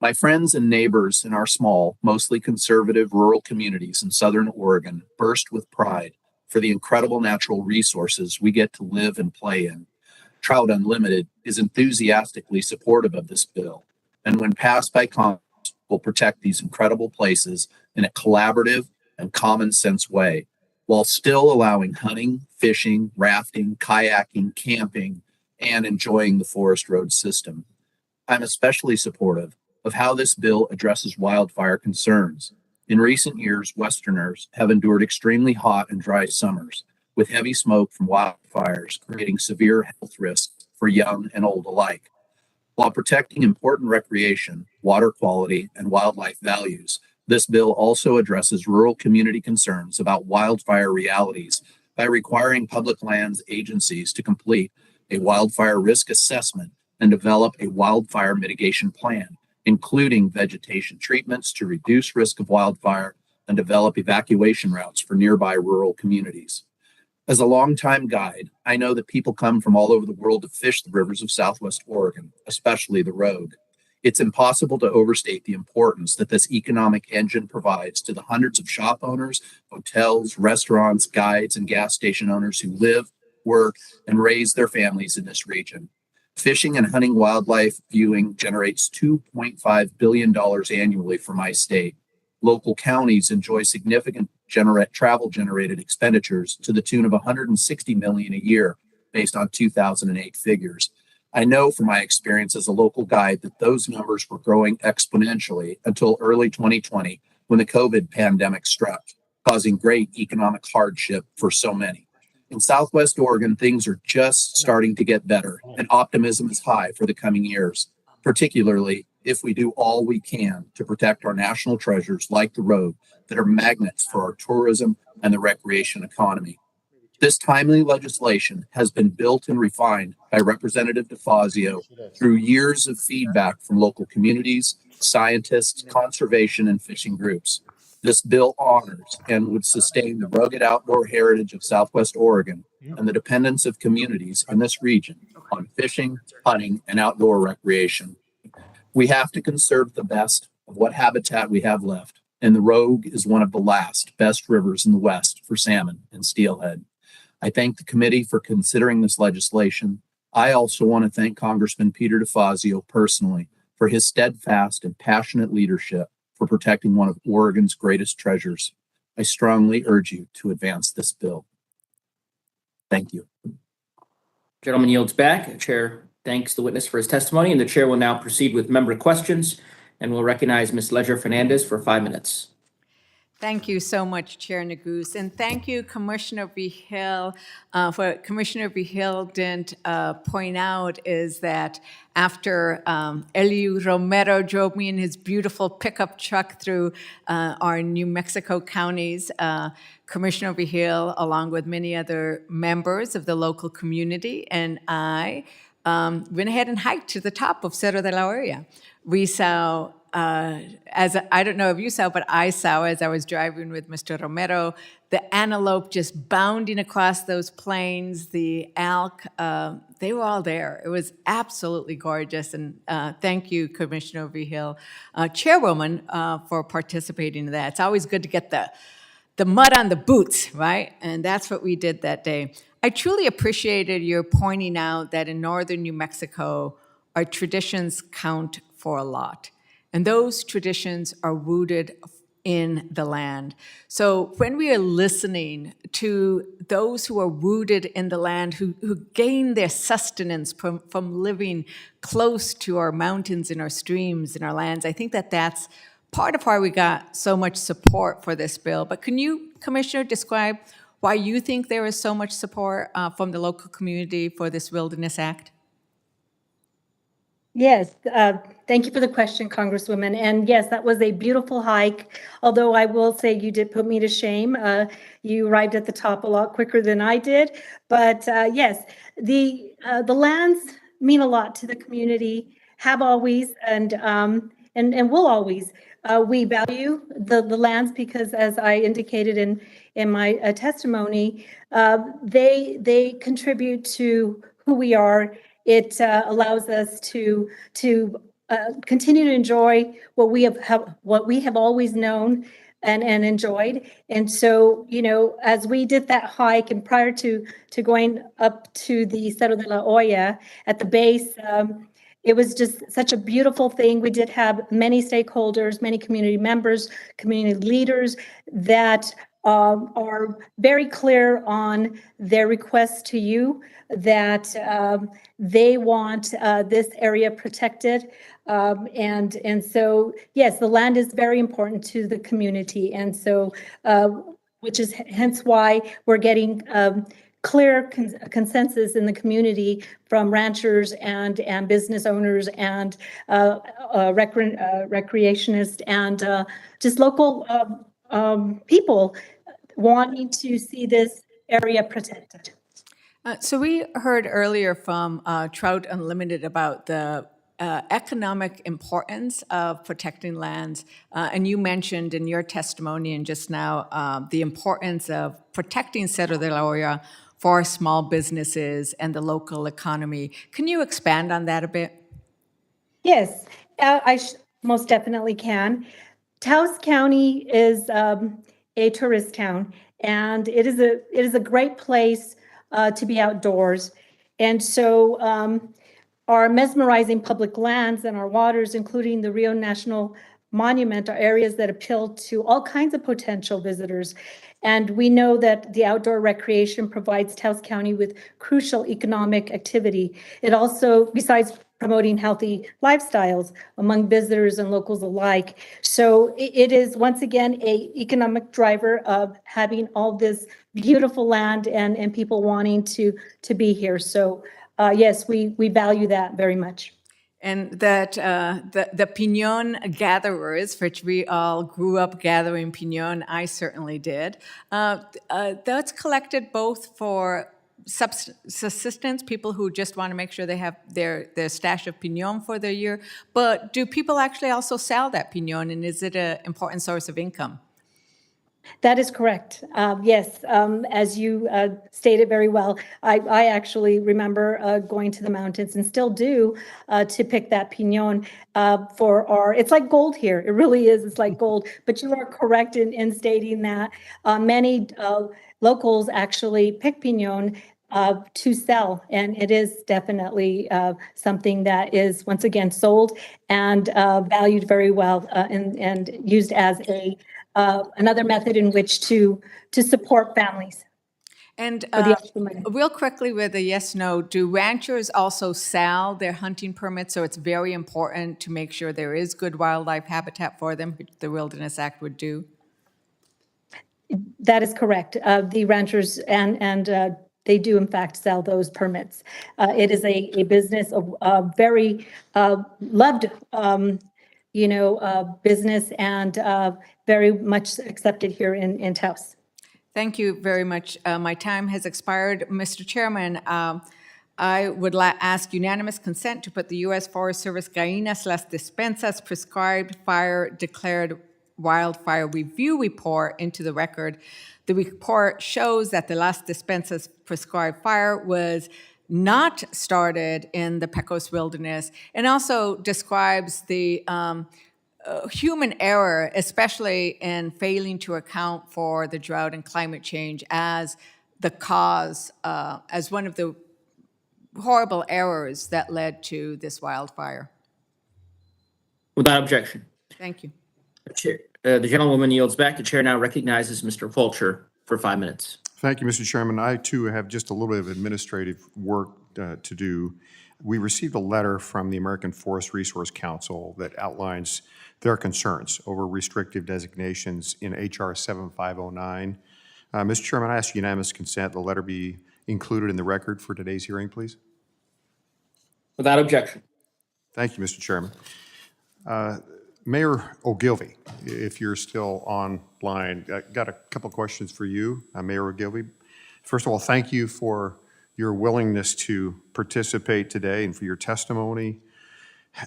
My friends and neighbors in our small, mostly conservative rural communities in southern Oregon burst with pride for the incredible natural resources we get to live and play in. Trout Unlimited is enthusiastically supportive of this bill, and when passed by Congress, will protect these incredible places in a collaborative and common sense way, while still allowing hunting, fishing, rafting, kayaking, camping, and enjoying the forest road system. I'm especially supportive of how this bill addresses wildfire concerns. In recent years, Westerners have endured extremely hot and dry summers, with heavy smoke from wildfires creating severe health risks for young and old alike. While protecting important recreation, water quality, and wildlife values, this bill also addresses rural community concerns about wildfire realities by requiring public lands agencies to complete a wildfire risk assessment and develop a wildfire mitigation plan, including vegetation treatments to reduce risk of wildfire and develop evacuation routes for nearby rural communities. As a longtime guide, I know that people come from all over the world to fish the rivers of Southwest Oregon, especially the Rogue. It's impossible to overstate the importance that this economic engine provides to the hundreds of shop owners, hotels, restaurants, guides, and gas station owners who live, work, and raise their families in this region. Fishing and hunting wildlife viewing generates $2.5 billion annually for my state. Local counties enjoy significant travel-generated expenditures to the tune of $160 million a year, based on 2008 figures. I know from my experience as a local guide that those numbers were growing exponentially until early 2020, when the COVID pandemic struck, causing great economic hardship for so many. In Southwest Oregon, things are just starting to get better, and optimism is high for the coming years, particularly if we do all we can to protect our national treasures like the Rogue that are magnets for our tourism and the recreation economy. This timely legislation has been built and refined by Representative DeFazio through years of feedback from local communities, scientists, conservation, and fishing groups. This bill honors and would sustain the rugged outdoor heritage of Southwest Oregon and the dependence of communities in this region on fishing, hunting, and outdoor recreation. We have to conserve the best of what habitat we have left, and the Rogue is one of the last best rivers in the West for salmon and steelhead. I thank the committee for considering this legislation. I also want to thank Congressman Peter DeFazio personally for his steadfast and passionate leadership for protecting one of Oregon's greatest treasures. I strongly urge you to advance this bill. Thank you. Gentleman yields back. Chair thanks the witness for his testimony, and the chair will now proceed with member questions, and will recognize Ms. Ledger Fernandez for 5 minutes. Thank you so much, Chair Neguse, and thank you, Commissioner Vigil. For Commissioner Vigil didn't point out is that after Eliu Romero drove me in his beautiful pickup truck through our New Mexico counties, Commissioner Vigil, along with many other members of the local community, and I went ahead and hiked to the top of Cerro de la Olla. We saw as I don't know if you saw, but I saw as I was driving with Mr. Romero, the antelope just bounding across those plains, the elk, they were all there. It was absolutely gorgeous, and thank you, Commissioner Vigil, Chairwoman, for participating in that. It's always good to get the mud on the boots, right? And that's what we did that day. I truly appreciated your pointing out that in northern New Mexico, our traditions count for a lot. And those traditions are rooted in the land. So when we are listening to those who are rooted in the land, who gain their sustenance from living close to our mountains and our streams and our lands, I think that that's part of why we got so much support for this bill. But can you, Commissioner, describe why you think there is so much support from the local community for this Wilderness Act? Yes, thank you for the question, Congresswoman. And yes, that was a beautiful hike, although I will say you did put me to shame. You arrived at the top a lot quicker than I did. But yes, the lands mean a lot to the community, have always, and will always. We value the lands because, as I indicated in my testimony, they contribute to who we are. It allows us to continue to enjoy what we have always known and enjoyed. And so, you know, as we did that hike, and prior to going up to the Cerro de la Olla at the base, it was just such a beautiful thing. We did have many stakeholders, many community members, community leaders that are very clear on their request to you that they want this area protected. And so, yes, the land is very important to the community. And so, which is hence why we're getting clear consensus in the community from ranchers and business owners and recreationists and just local people wanting to see this area protected. So we heard earlier from Trout Unlimited about the economic importance of protecting lands, and you mentioned in your testimony and just now the importance of protecting Cerro de la Olla for small businesses and the local economy. Can you expand on that a bit? Yes, I most definitely can. Taos County is a tourist town, and it is a great place to be outdoors. And so our mesmerizing public lands and our waters, including the Rio National Monument, are areas that appeal to all kinds of potential visitors. And we know that the outdoor recreation provides Taos County with crucial economic activity. It also, besides promoting healthy lifestyles among visitors and locals alike. So it is, once again, an economic driver of having all this beautiful land and people wanting to be here. So yes, we value that very much. And that the piñon gatherers, which we all grew up gathering piñon, I certainly did, that's collected both for subsistence, people who just want to make sure they have their stash of piñon for the year, but do people actually also sell that piñon, and is it an important source of income? That is correct. Yes, as you stated very well, I actually remember going to the mountains and still do to pick that piñon for our, it's like gold here. It really is. It's like gold. But you are correct in stating that many locals actually pick piñon to sell. And it is definitely something that is, once again, sold and valued very well and used as a another method in which to support families. And for the extra money. real quickly with a yes, no, do ranchers also sell their hunting permits? So it's very important to make sure there is good wildlife habitat for them, which the Wilderness Act would do. That is correct. The ranchers and they do in fact sell those permits. It is a business of very loved, business and very much accepted here in Taos. Thank you very much. My time has expired. Mr. Chairman, I would ask unanimous consent to put the U.S. Forest Service Gallinas Las Despensas prescribed fire declared wildfire review report into the record. The report shows that the Las Despensas prescribed fire was not started in the Pecos Wilderness, and also describes the human error, especially in failing to account for the drought and climate change as the cause, as one of the horrible errors that led to this wildfire. Without objection. Thank you. The gentlewoman yields back. The chair now recognizes Mr. Fulcher for 5 minutes. Thank you, Mr. Chairman. I, too, have just a little bit of administrative work to do. We received a letter from the American Forest Resource Council that outlines their concerns over restrictive designations in H.R. 7509. Mr. Chairman, I ask unanimous consent the letter be included in the record for today's hearing, please. Without objection. Thank you, Mr. Chairman. Mayor Ogilvie, if you're still online, I got a couple questions for you, Mayor Ogilvie. First of all, thank you for your willingness to participate today and for your testimony.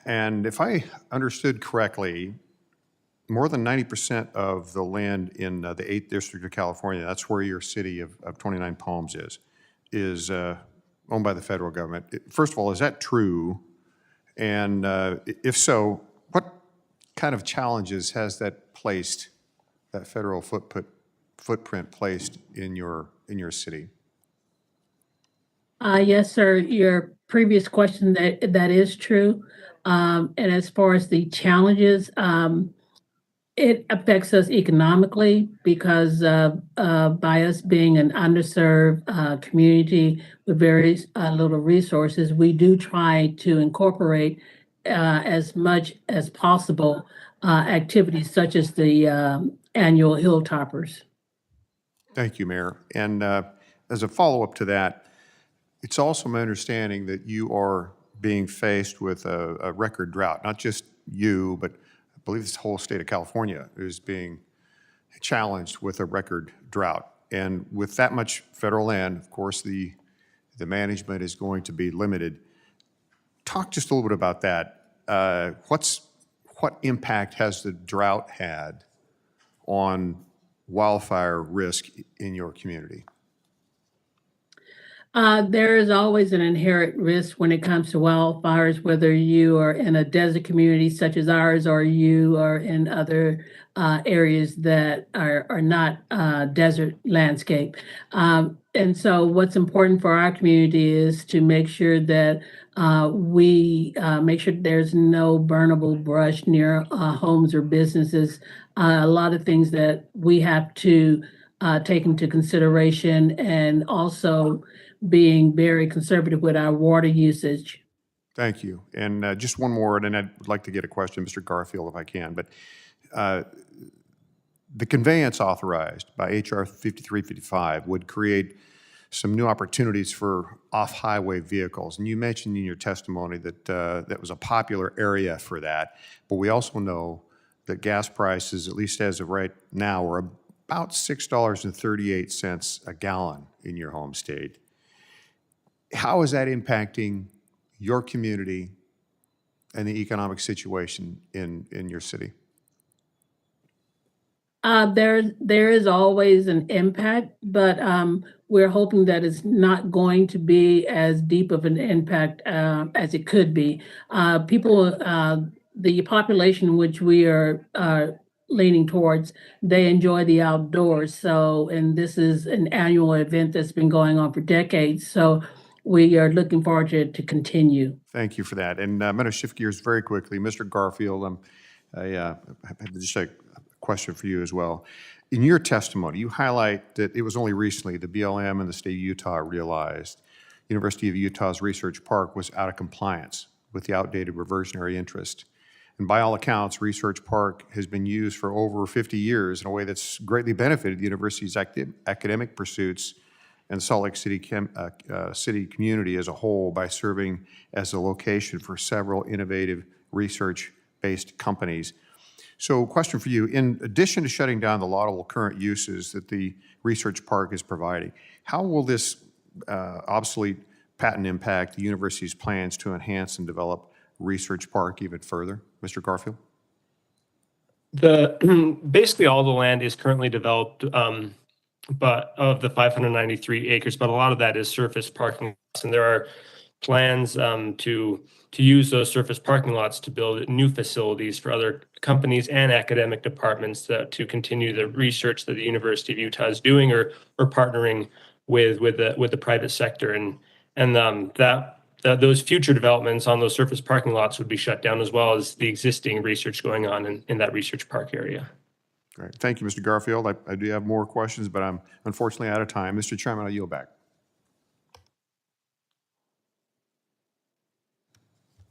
And if I understood correctly, more than 90% of the land in the 8th District of California, that's where your city of 29 Palms is owned by the federal government. First of all, is that true? And if so, what kind of challenges has that federal footprint placed in your city? Yes, sir. Your previous question, that is true. And as far as the challenges, it affects us economically because by us being an underserved community with very little resources, we do try to incorporate as much as possible activities such as the annual Hilltoppers. Thank you, Mayor. And as a follow-up to that, it's also my understanding that you are being faced with a record drought. Not just you, but I believe this whole state of California is being challenged with a record drought. And with that much federal land, of course, the management is going to be limited. Talk just a little bit about that. What impact has the drought had on wildfire risk in your community? There is always an inherent risk when it comes to wildfires, whether you are in a desert community such as ours or you are in other areas that are not desert landscape. And so what's important for our community is to make sure that we make sure there's no burnable brush near homes or businesses. A lot of things that we have to take into consideration, and also being very conservative with our water usage. Thank you. And just one more, and I'd like to get a question, Mr. Garfield, if I can. But the conveyance authorized by H.R. 5355 would create some new opportunities for off-highway vehicles. And you mentioned in your testimony that that was a popular area for that. But we also know that gas prices, at least as of right now, are about $6.38 a gallon in your home state. How is that impacting your community and the economic situation in your city? There is always an impact, but we're hoping that it's not going to be as deep of an impact as it could be. The population which we are leaning towards, they enjoy the outdoors. So, and this is an annual event that's been going on for decades. So we are looking forward to it to continue. Thank you for that. And I'm going to shift gears very quickly. Mr. Garfield, I have just a question for you as well. In your testimony, you highlight that it was only recently the BLM and the state of Utah realized University of Utah's Research Park was out of compliance with the outdated reversionary interest. And by all accounts, Research Park has been used for over 50 years in a way that's greatly benefited the university's academic pursuits and Salt Lake City community as a whole by serving as a location for several innovative research-based companies. So question for you, in addition to shutting down the laudable current uses that the Research Park is providing, how will this obsolete patent impact the university's plans to enhance and develop Research Park even further? Mr. Garfield? Basically all the land is currently developed, but of the 593 acres, but a lot of that is surface parking lots, and there are plans to use those surface parking lots to build new facilities for other companies and academic departments to continue the research that the University of Utah is doing or partnering with the private sector, and those future developments on those surface parking lots would be shut down, as well as the existing research going on in that research park area. Great. Thank you, Mr. Garfield. I do have more questions, but I'm unfortunately out of time. Mr. Chairman, I yield back.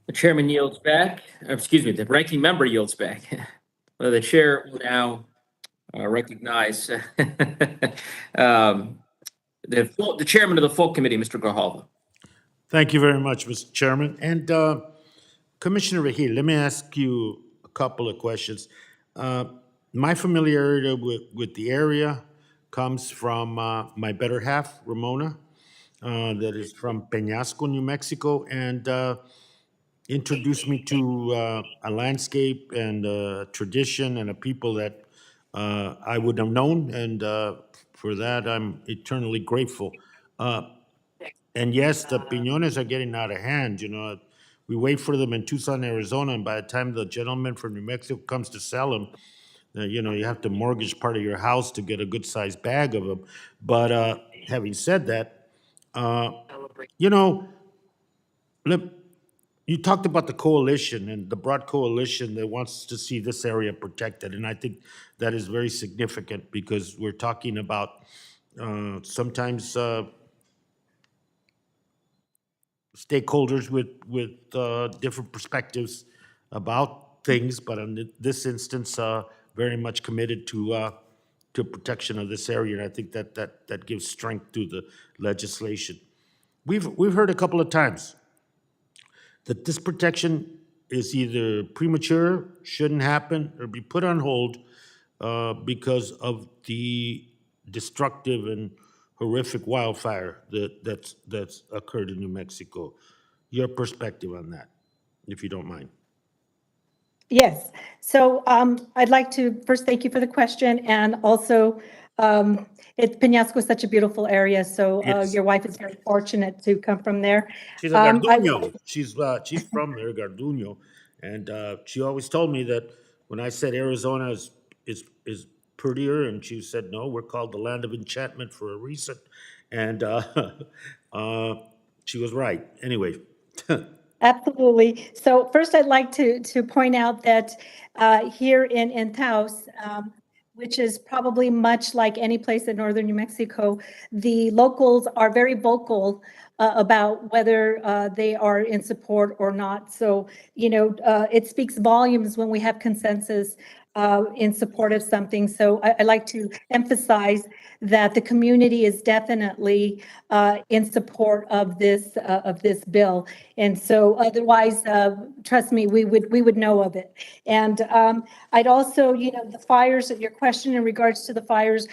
The chairman yields back, the ranking member yields back. The chair will now recognize the chairman of the full committee, Mr. Grijalva. Thank you very much, Mr. Chairman. And Commissioner Rahil, let me ask you a couple of questions. My familiarity with the area comes from my better half, Ramona, that is from Peñasco, New Mexico, and introduced me to a landscape and a tradition and a people that I would have known, and for that I'm eternally grateful. And yes, the piñones are getting out of hand. You know, we wait for them in Tucson, Arizona, and by the time the gentleman from New Mexico comes to sell them, you know, you have to mortgage part of your house to get a good-sized bag of them. But having said that, you know, you talked about the coalition and the broad coalition that wants to see this area protected, and I think that is very significant because we're talking about sometimes stakeholders with different perspectives about things, but in this instance, very much committed to protection of this area, and I think that gives strength to the legislation. We've heard a couple of times that this protection is either premature, shouldn't happen, or be put on hold because of the destructive and horrific wildfire that's occurred in New Mexico. Your perspective on that, if you don't mind. Yes. So I'd like to first thank you for the question, and also Peñasco is such a beautiful area, so Yes. your wife is very fortunate to come from there. She's a Garduño. She's from there, Garduño, and she always told me that when I said Arizona is prettier, and she said, no, we're called the land of enchantment for a reason, and she was right. Anyway. Absolutely. So first, I'd like to point out that here in Taos, which is probably much like any place in northern New Mexico, the locals are very vocal about whether they are in support or not. So, you know, it speaks volumes when we have consensus in support of something. So I like to emphasize that the community is definitely in support of this bill. And so otherwise, trust me, we would know of it. And I'd also, the fires, your question in regards to the fires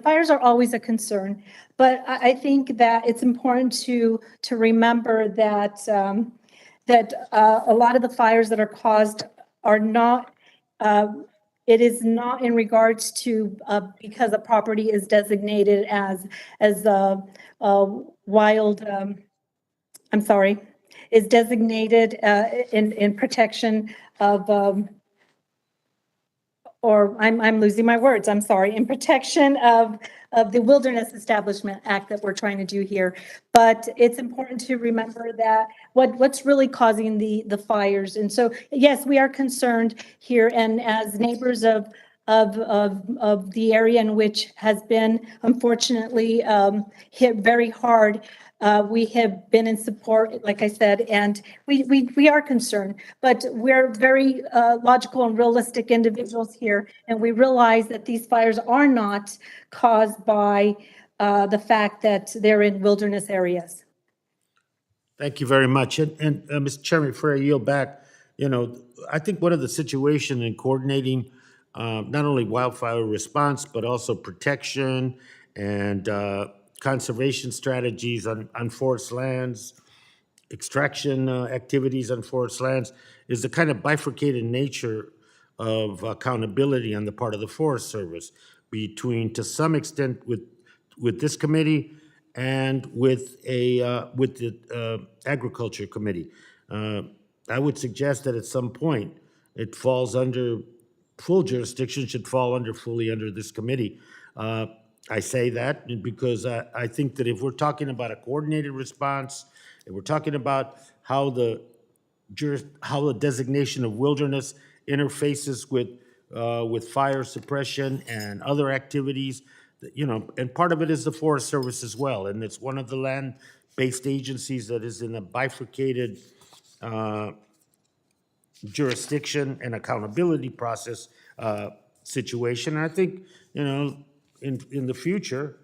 fires are always a concern. But I think that it's important to remember that a lot of the fires that are caused are not, it is not in regards to because a property is designated as wild, I'm sorry, is designated in protection of, or I'm losing my words, I'm sorry, in protection of the Wilderness Establishment Act that we're trying to do here. But it's important to remember that what's really causing the fires. And so, yes, we are concerned here, and as neighbors of the area in which has been unfortunately hit very hard, we have been in support, like I said, and we are concerned, but we're very logical and realistic individuals here, and we realize that these fires are not caused by the fact that they're in wilderness areas. Thank you very much. And Mr. Chairman, before I yield back, I think one of the situation in coordinating not only wildfire response, but also protection and conservation strategies on forest lands, extraction activities on forest lands, is the kind of bifurcated nature of accountability on the part of the Forest Service between, to some extent, with this committee and with the Agriculture Committee. I would suggest that at some point it falls under full jurisdiction, should fall fully under this committee. I say that because I think that if we're talking about a coordinated response, if we're talking about how the designation of wilderness interfaces with fire suppression and other activities, and part of it is the Forest Service as well, and it's one of the land-based agencies that is in a bifurcated jurisdiction and accountability process situation. I think, in the future,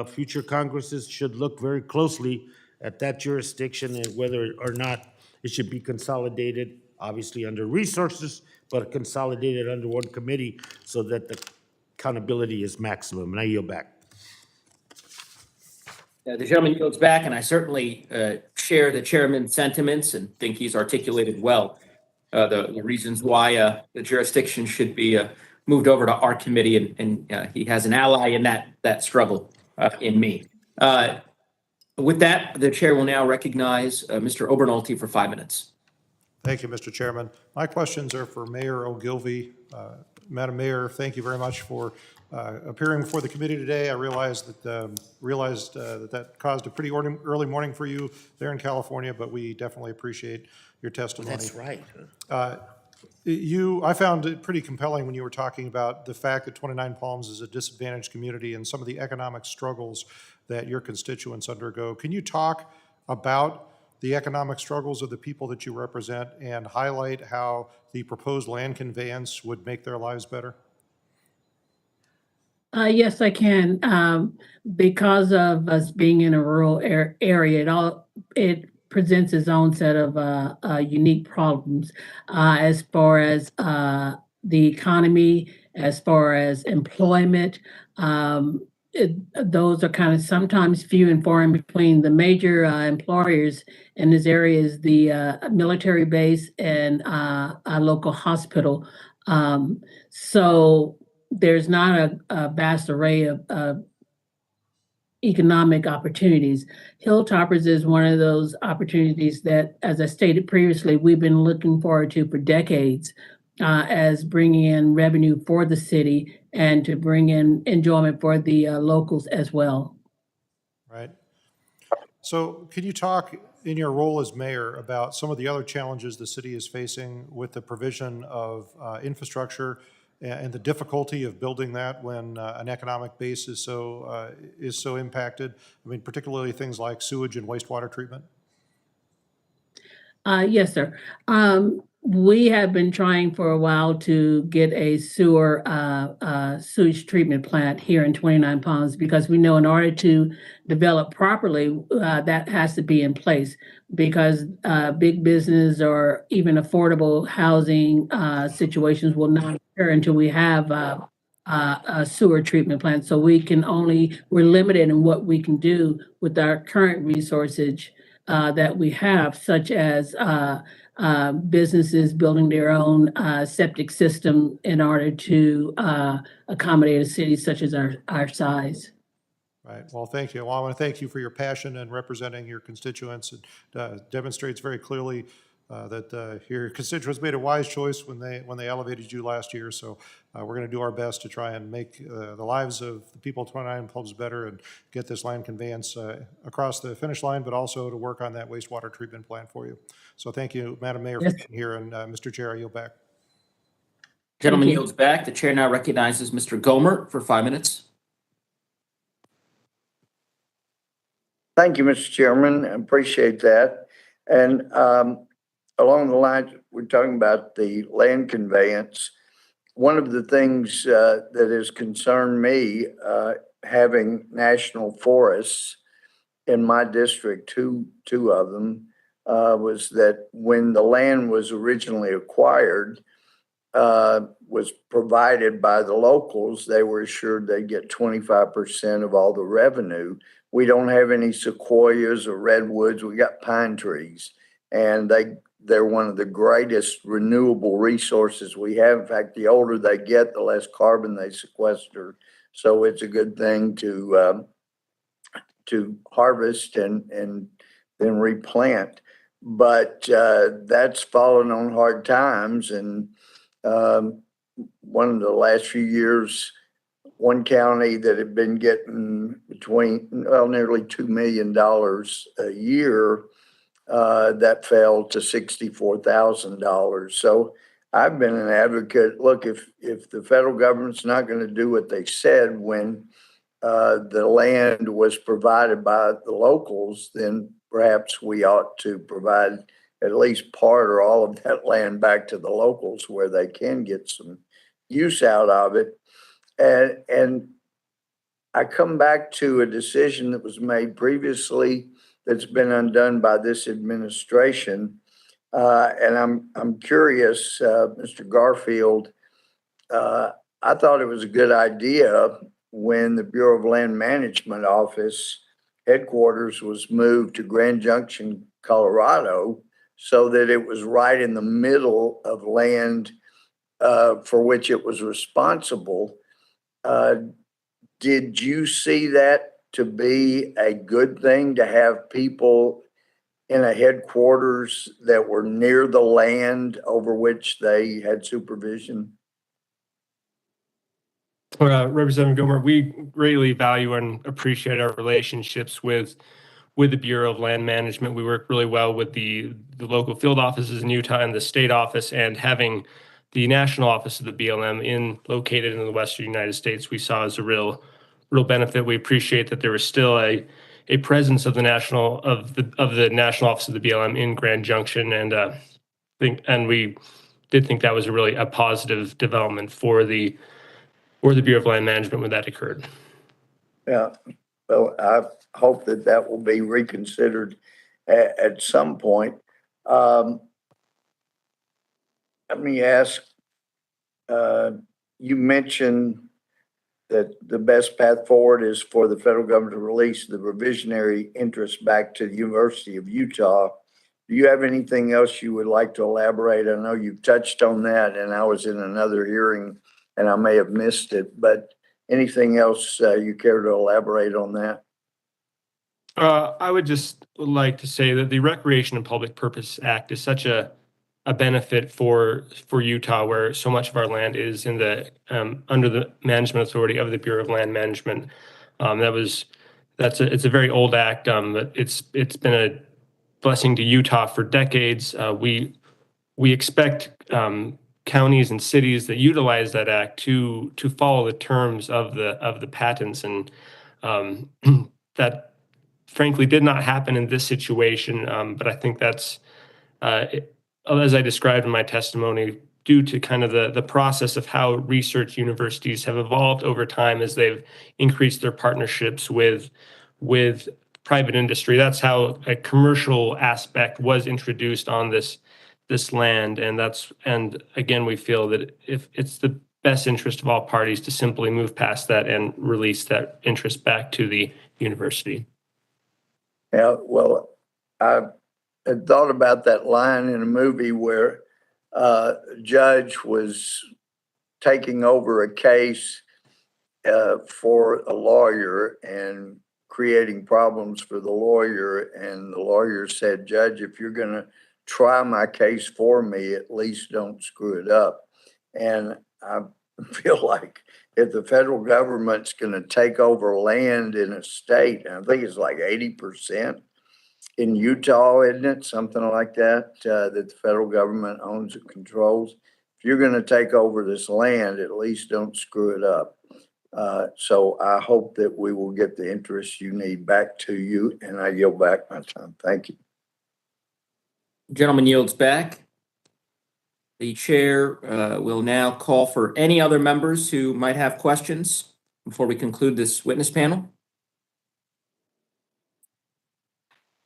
future Congresses should look very closely at that jurisdiction and whether or not it should be consolidated, obviously under resources, but consolidated under one committee so that the accountability is maximum. And I yield back. The gentleman yields back, and I certainly share the chairman's sentiments and think he's articulated well the reasons why the jurisdiction should be moved over to our committee, and he has an ally in that struggle in me. With that, the chair will now recognize Mr. Obernolte for 5 minutes. Thank you, Mr. Chairman. My questions are for Mayor Ogilvie. Madam Mayor, thank you very much for appearing before the committee today. I realized that caused a pretty early morning for you there in California, but we definitely appreciate your testimony. That's right. I found it pretty compelling when you were talking about the fact that 29 Palms is a disadvantaged community and some of the economic struggles that your constituents undergo. Can you talk about the economic struggles of the people that you represent and highlight how the proposed land conveyance would make their lives better? Yes, I can. Because of us being in a rural area, it presents its own set of unique problems as far as the economy, as far as employment. Those are kind of sometimes few and far in between. The major employers in this area is the military base and a local hospital. So there's not a vast array of economic opportunities. Hilltoppers is one of those opportunities that, as I stated previously, we've been looking forward to for decades as bringing in revenue for the city and to bring in enjoyment for the locals as well. Right. So can you talk in your role as mayor about some of the other challenges the city is facing with the provision of infrastructure and the difficulty of building that when an economic base is so impacted? I mean, particularly things like sewage and wastewater treatment. Yes, sir. we have been trying for a while to get a sewage treatment plant here in 29 Palms because we know in order to develop properly, that has to be in place because big business or even affordable housing situations will not occur until we have a sewer treatment plant. So we're limited in what we can do with our current resources that we have, such as businesses building their own septic system in order to accommodate a city such as our size. Right. Well, thank you. Well, I want to thank you for your passion and representing your constituents. It demonstrates very clearly that your constituents made a wise choice when they elevated you last year. So we're going to do our best to try and make the lives of the people of 29 Palms better and get this land conveyance across the finish line, but also to work on that wastewater treatment plant for you. So thank you, Madam Mayor, for being here. And Mr. Chair, I yield back. Gentleman yields back. The chair now recognizes Mr. Gomer for 5 minutes. Thank you, Mr. Chairman. I appreciate that. And along the lines, we're talking about the land conveyance. One of the things that has concerned me, having national forests in my district, two of them, was that when the land was originally acquired, was provided by the locals, they were assured they'd get 25% of all the revenue. We don't have any sequoias or redwoods. We got pine trees, and they're one of the greatest renewable resources we have. In fact, the older they get, the less carbon they sequester. So it's a good thing to harvest and then replant. But that's fallen on hard times, and one of the last few years, one county that had been getting nearly $2 million a year, that fell to $64,000. So I've been an advocate. Look, if the federal government's not going to do what they said when the land was provided by the locals, then perhaps we ought to provide at least part or all of that land back to the locals where they can get some use out of it. And I come back to a decision that was made previously that's been undone by this administration. And I'm curious, Mr. Garfield, I thought it was a good idea when the Bureau of Land Management office headquarters was moved to Grand Junction, Colorado, so that it was right in the middle of land for which it was responsible. Did you see that to be a good thing to have people in a headquarters that were near the land over which they had supervision? Representative Gomer, we greatly value and appreciate our relationships with the Bureau of Land Management. We work really well with the local field offices in Utah and the state office, and having the national office of the BLM located in the Western United States, we saw as a real benefit. We appreciate that there was still a presence of the national office of the BLM in Grand Junction, and we did think that was a positive development for the Bureau of Land Management when that occurred. Yeah, well, I hope that will be reconsidered at some point. Let me ask, you mentioned that the best path forward is for the federal government to release the revisionary interest back to the University of Utah. Do you have anything else you would like to elaborate? I know you've touched on that, and I was in another hearing and I may have missed it, but anything else you care to elaborate on that? I would just like to say that the Recreation and Public Purpose Act is such a benefit for Utah, where so much of our land is in the under the management authority of the Bureau of Land Management. It's a very old act, but it's been a blessing to Utah for decades. We expect counties and cities that utilize that act to follow the terms of the patents, and that frankly did not happen in this situation. But I think that's as I described in my testimony, due to kind of the process of how research universities have evolved over time as they've increased their partnerships with private industry. That's how a commercial aspect was introduced on this land. And again, we feel that if it's the best interest of all parties to simply move past that and release that interest back to the university. Yeah, well, I had thought about that line in a movie where a judge was taking over a case for a lawyer and creating problems for the lawyer. And the lawyer said, "Judge, if you're going to try my case for me, at least don't screw it up." And I feel like if the federal government's going to take over land in a state, and I think it's like 80% in Utah, isn't it? Something like that, that the federal government owns and controls. If you're going to take over this land, at least don't screw it up. So I hope that we will get the interest you need back to you, and I yield back my time. Thank you. Gentleman yields back. The chair will now call for any other members who might have questions before we conclude this witness panel.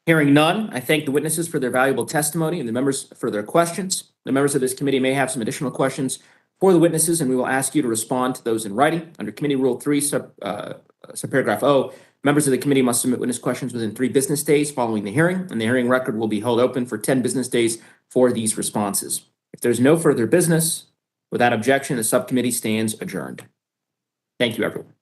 Hearing none, I thank the witnesses for their valuable testimony and the members for their questions. The members of this committee may have some additional questions for the witnesses, and we will ask you to respond to those in writing. Under Committee Rule 3, subparagraph O, members of the committee must submit witness questions within 3 business days following the hearing, and the hearing record will be held open for 10 business days for these responses. If there's no further business, without objection, the subcommittee stands adjourned. Thank you, everyone.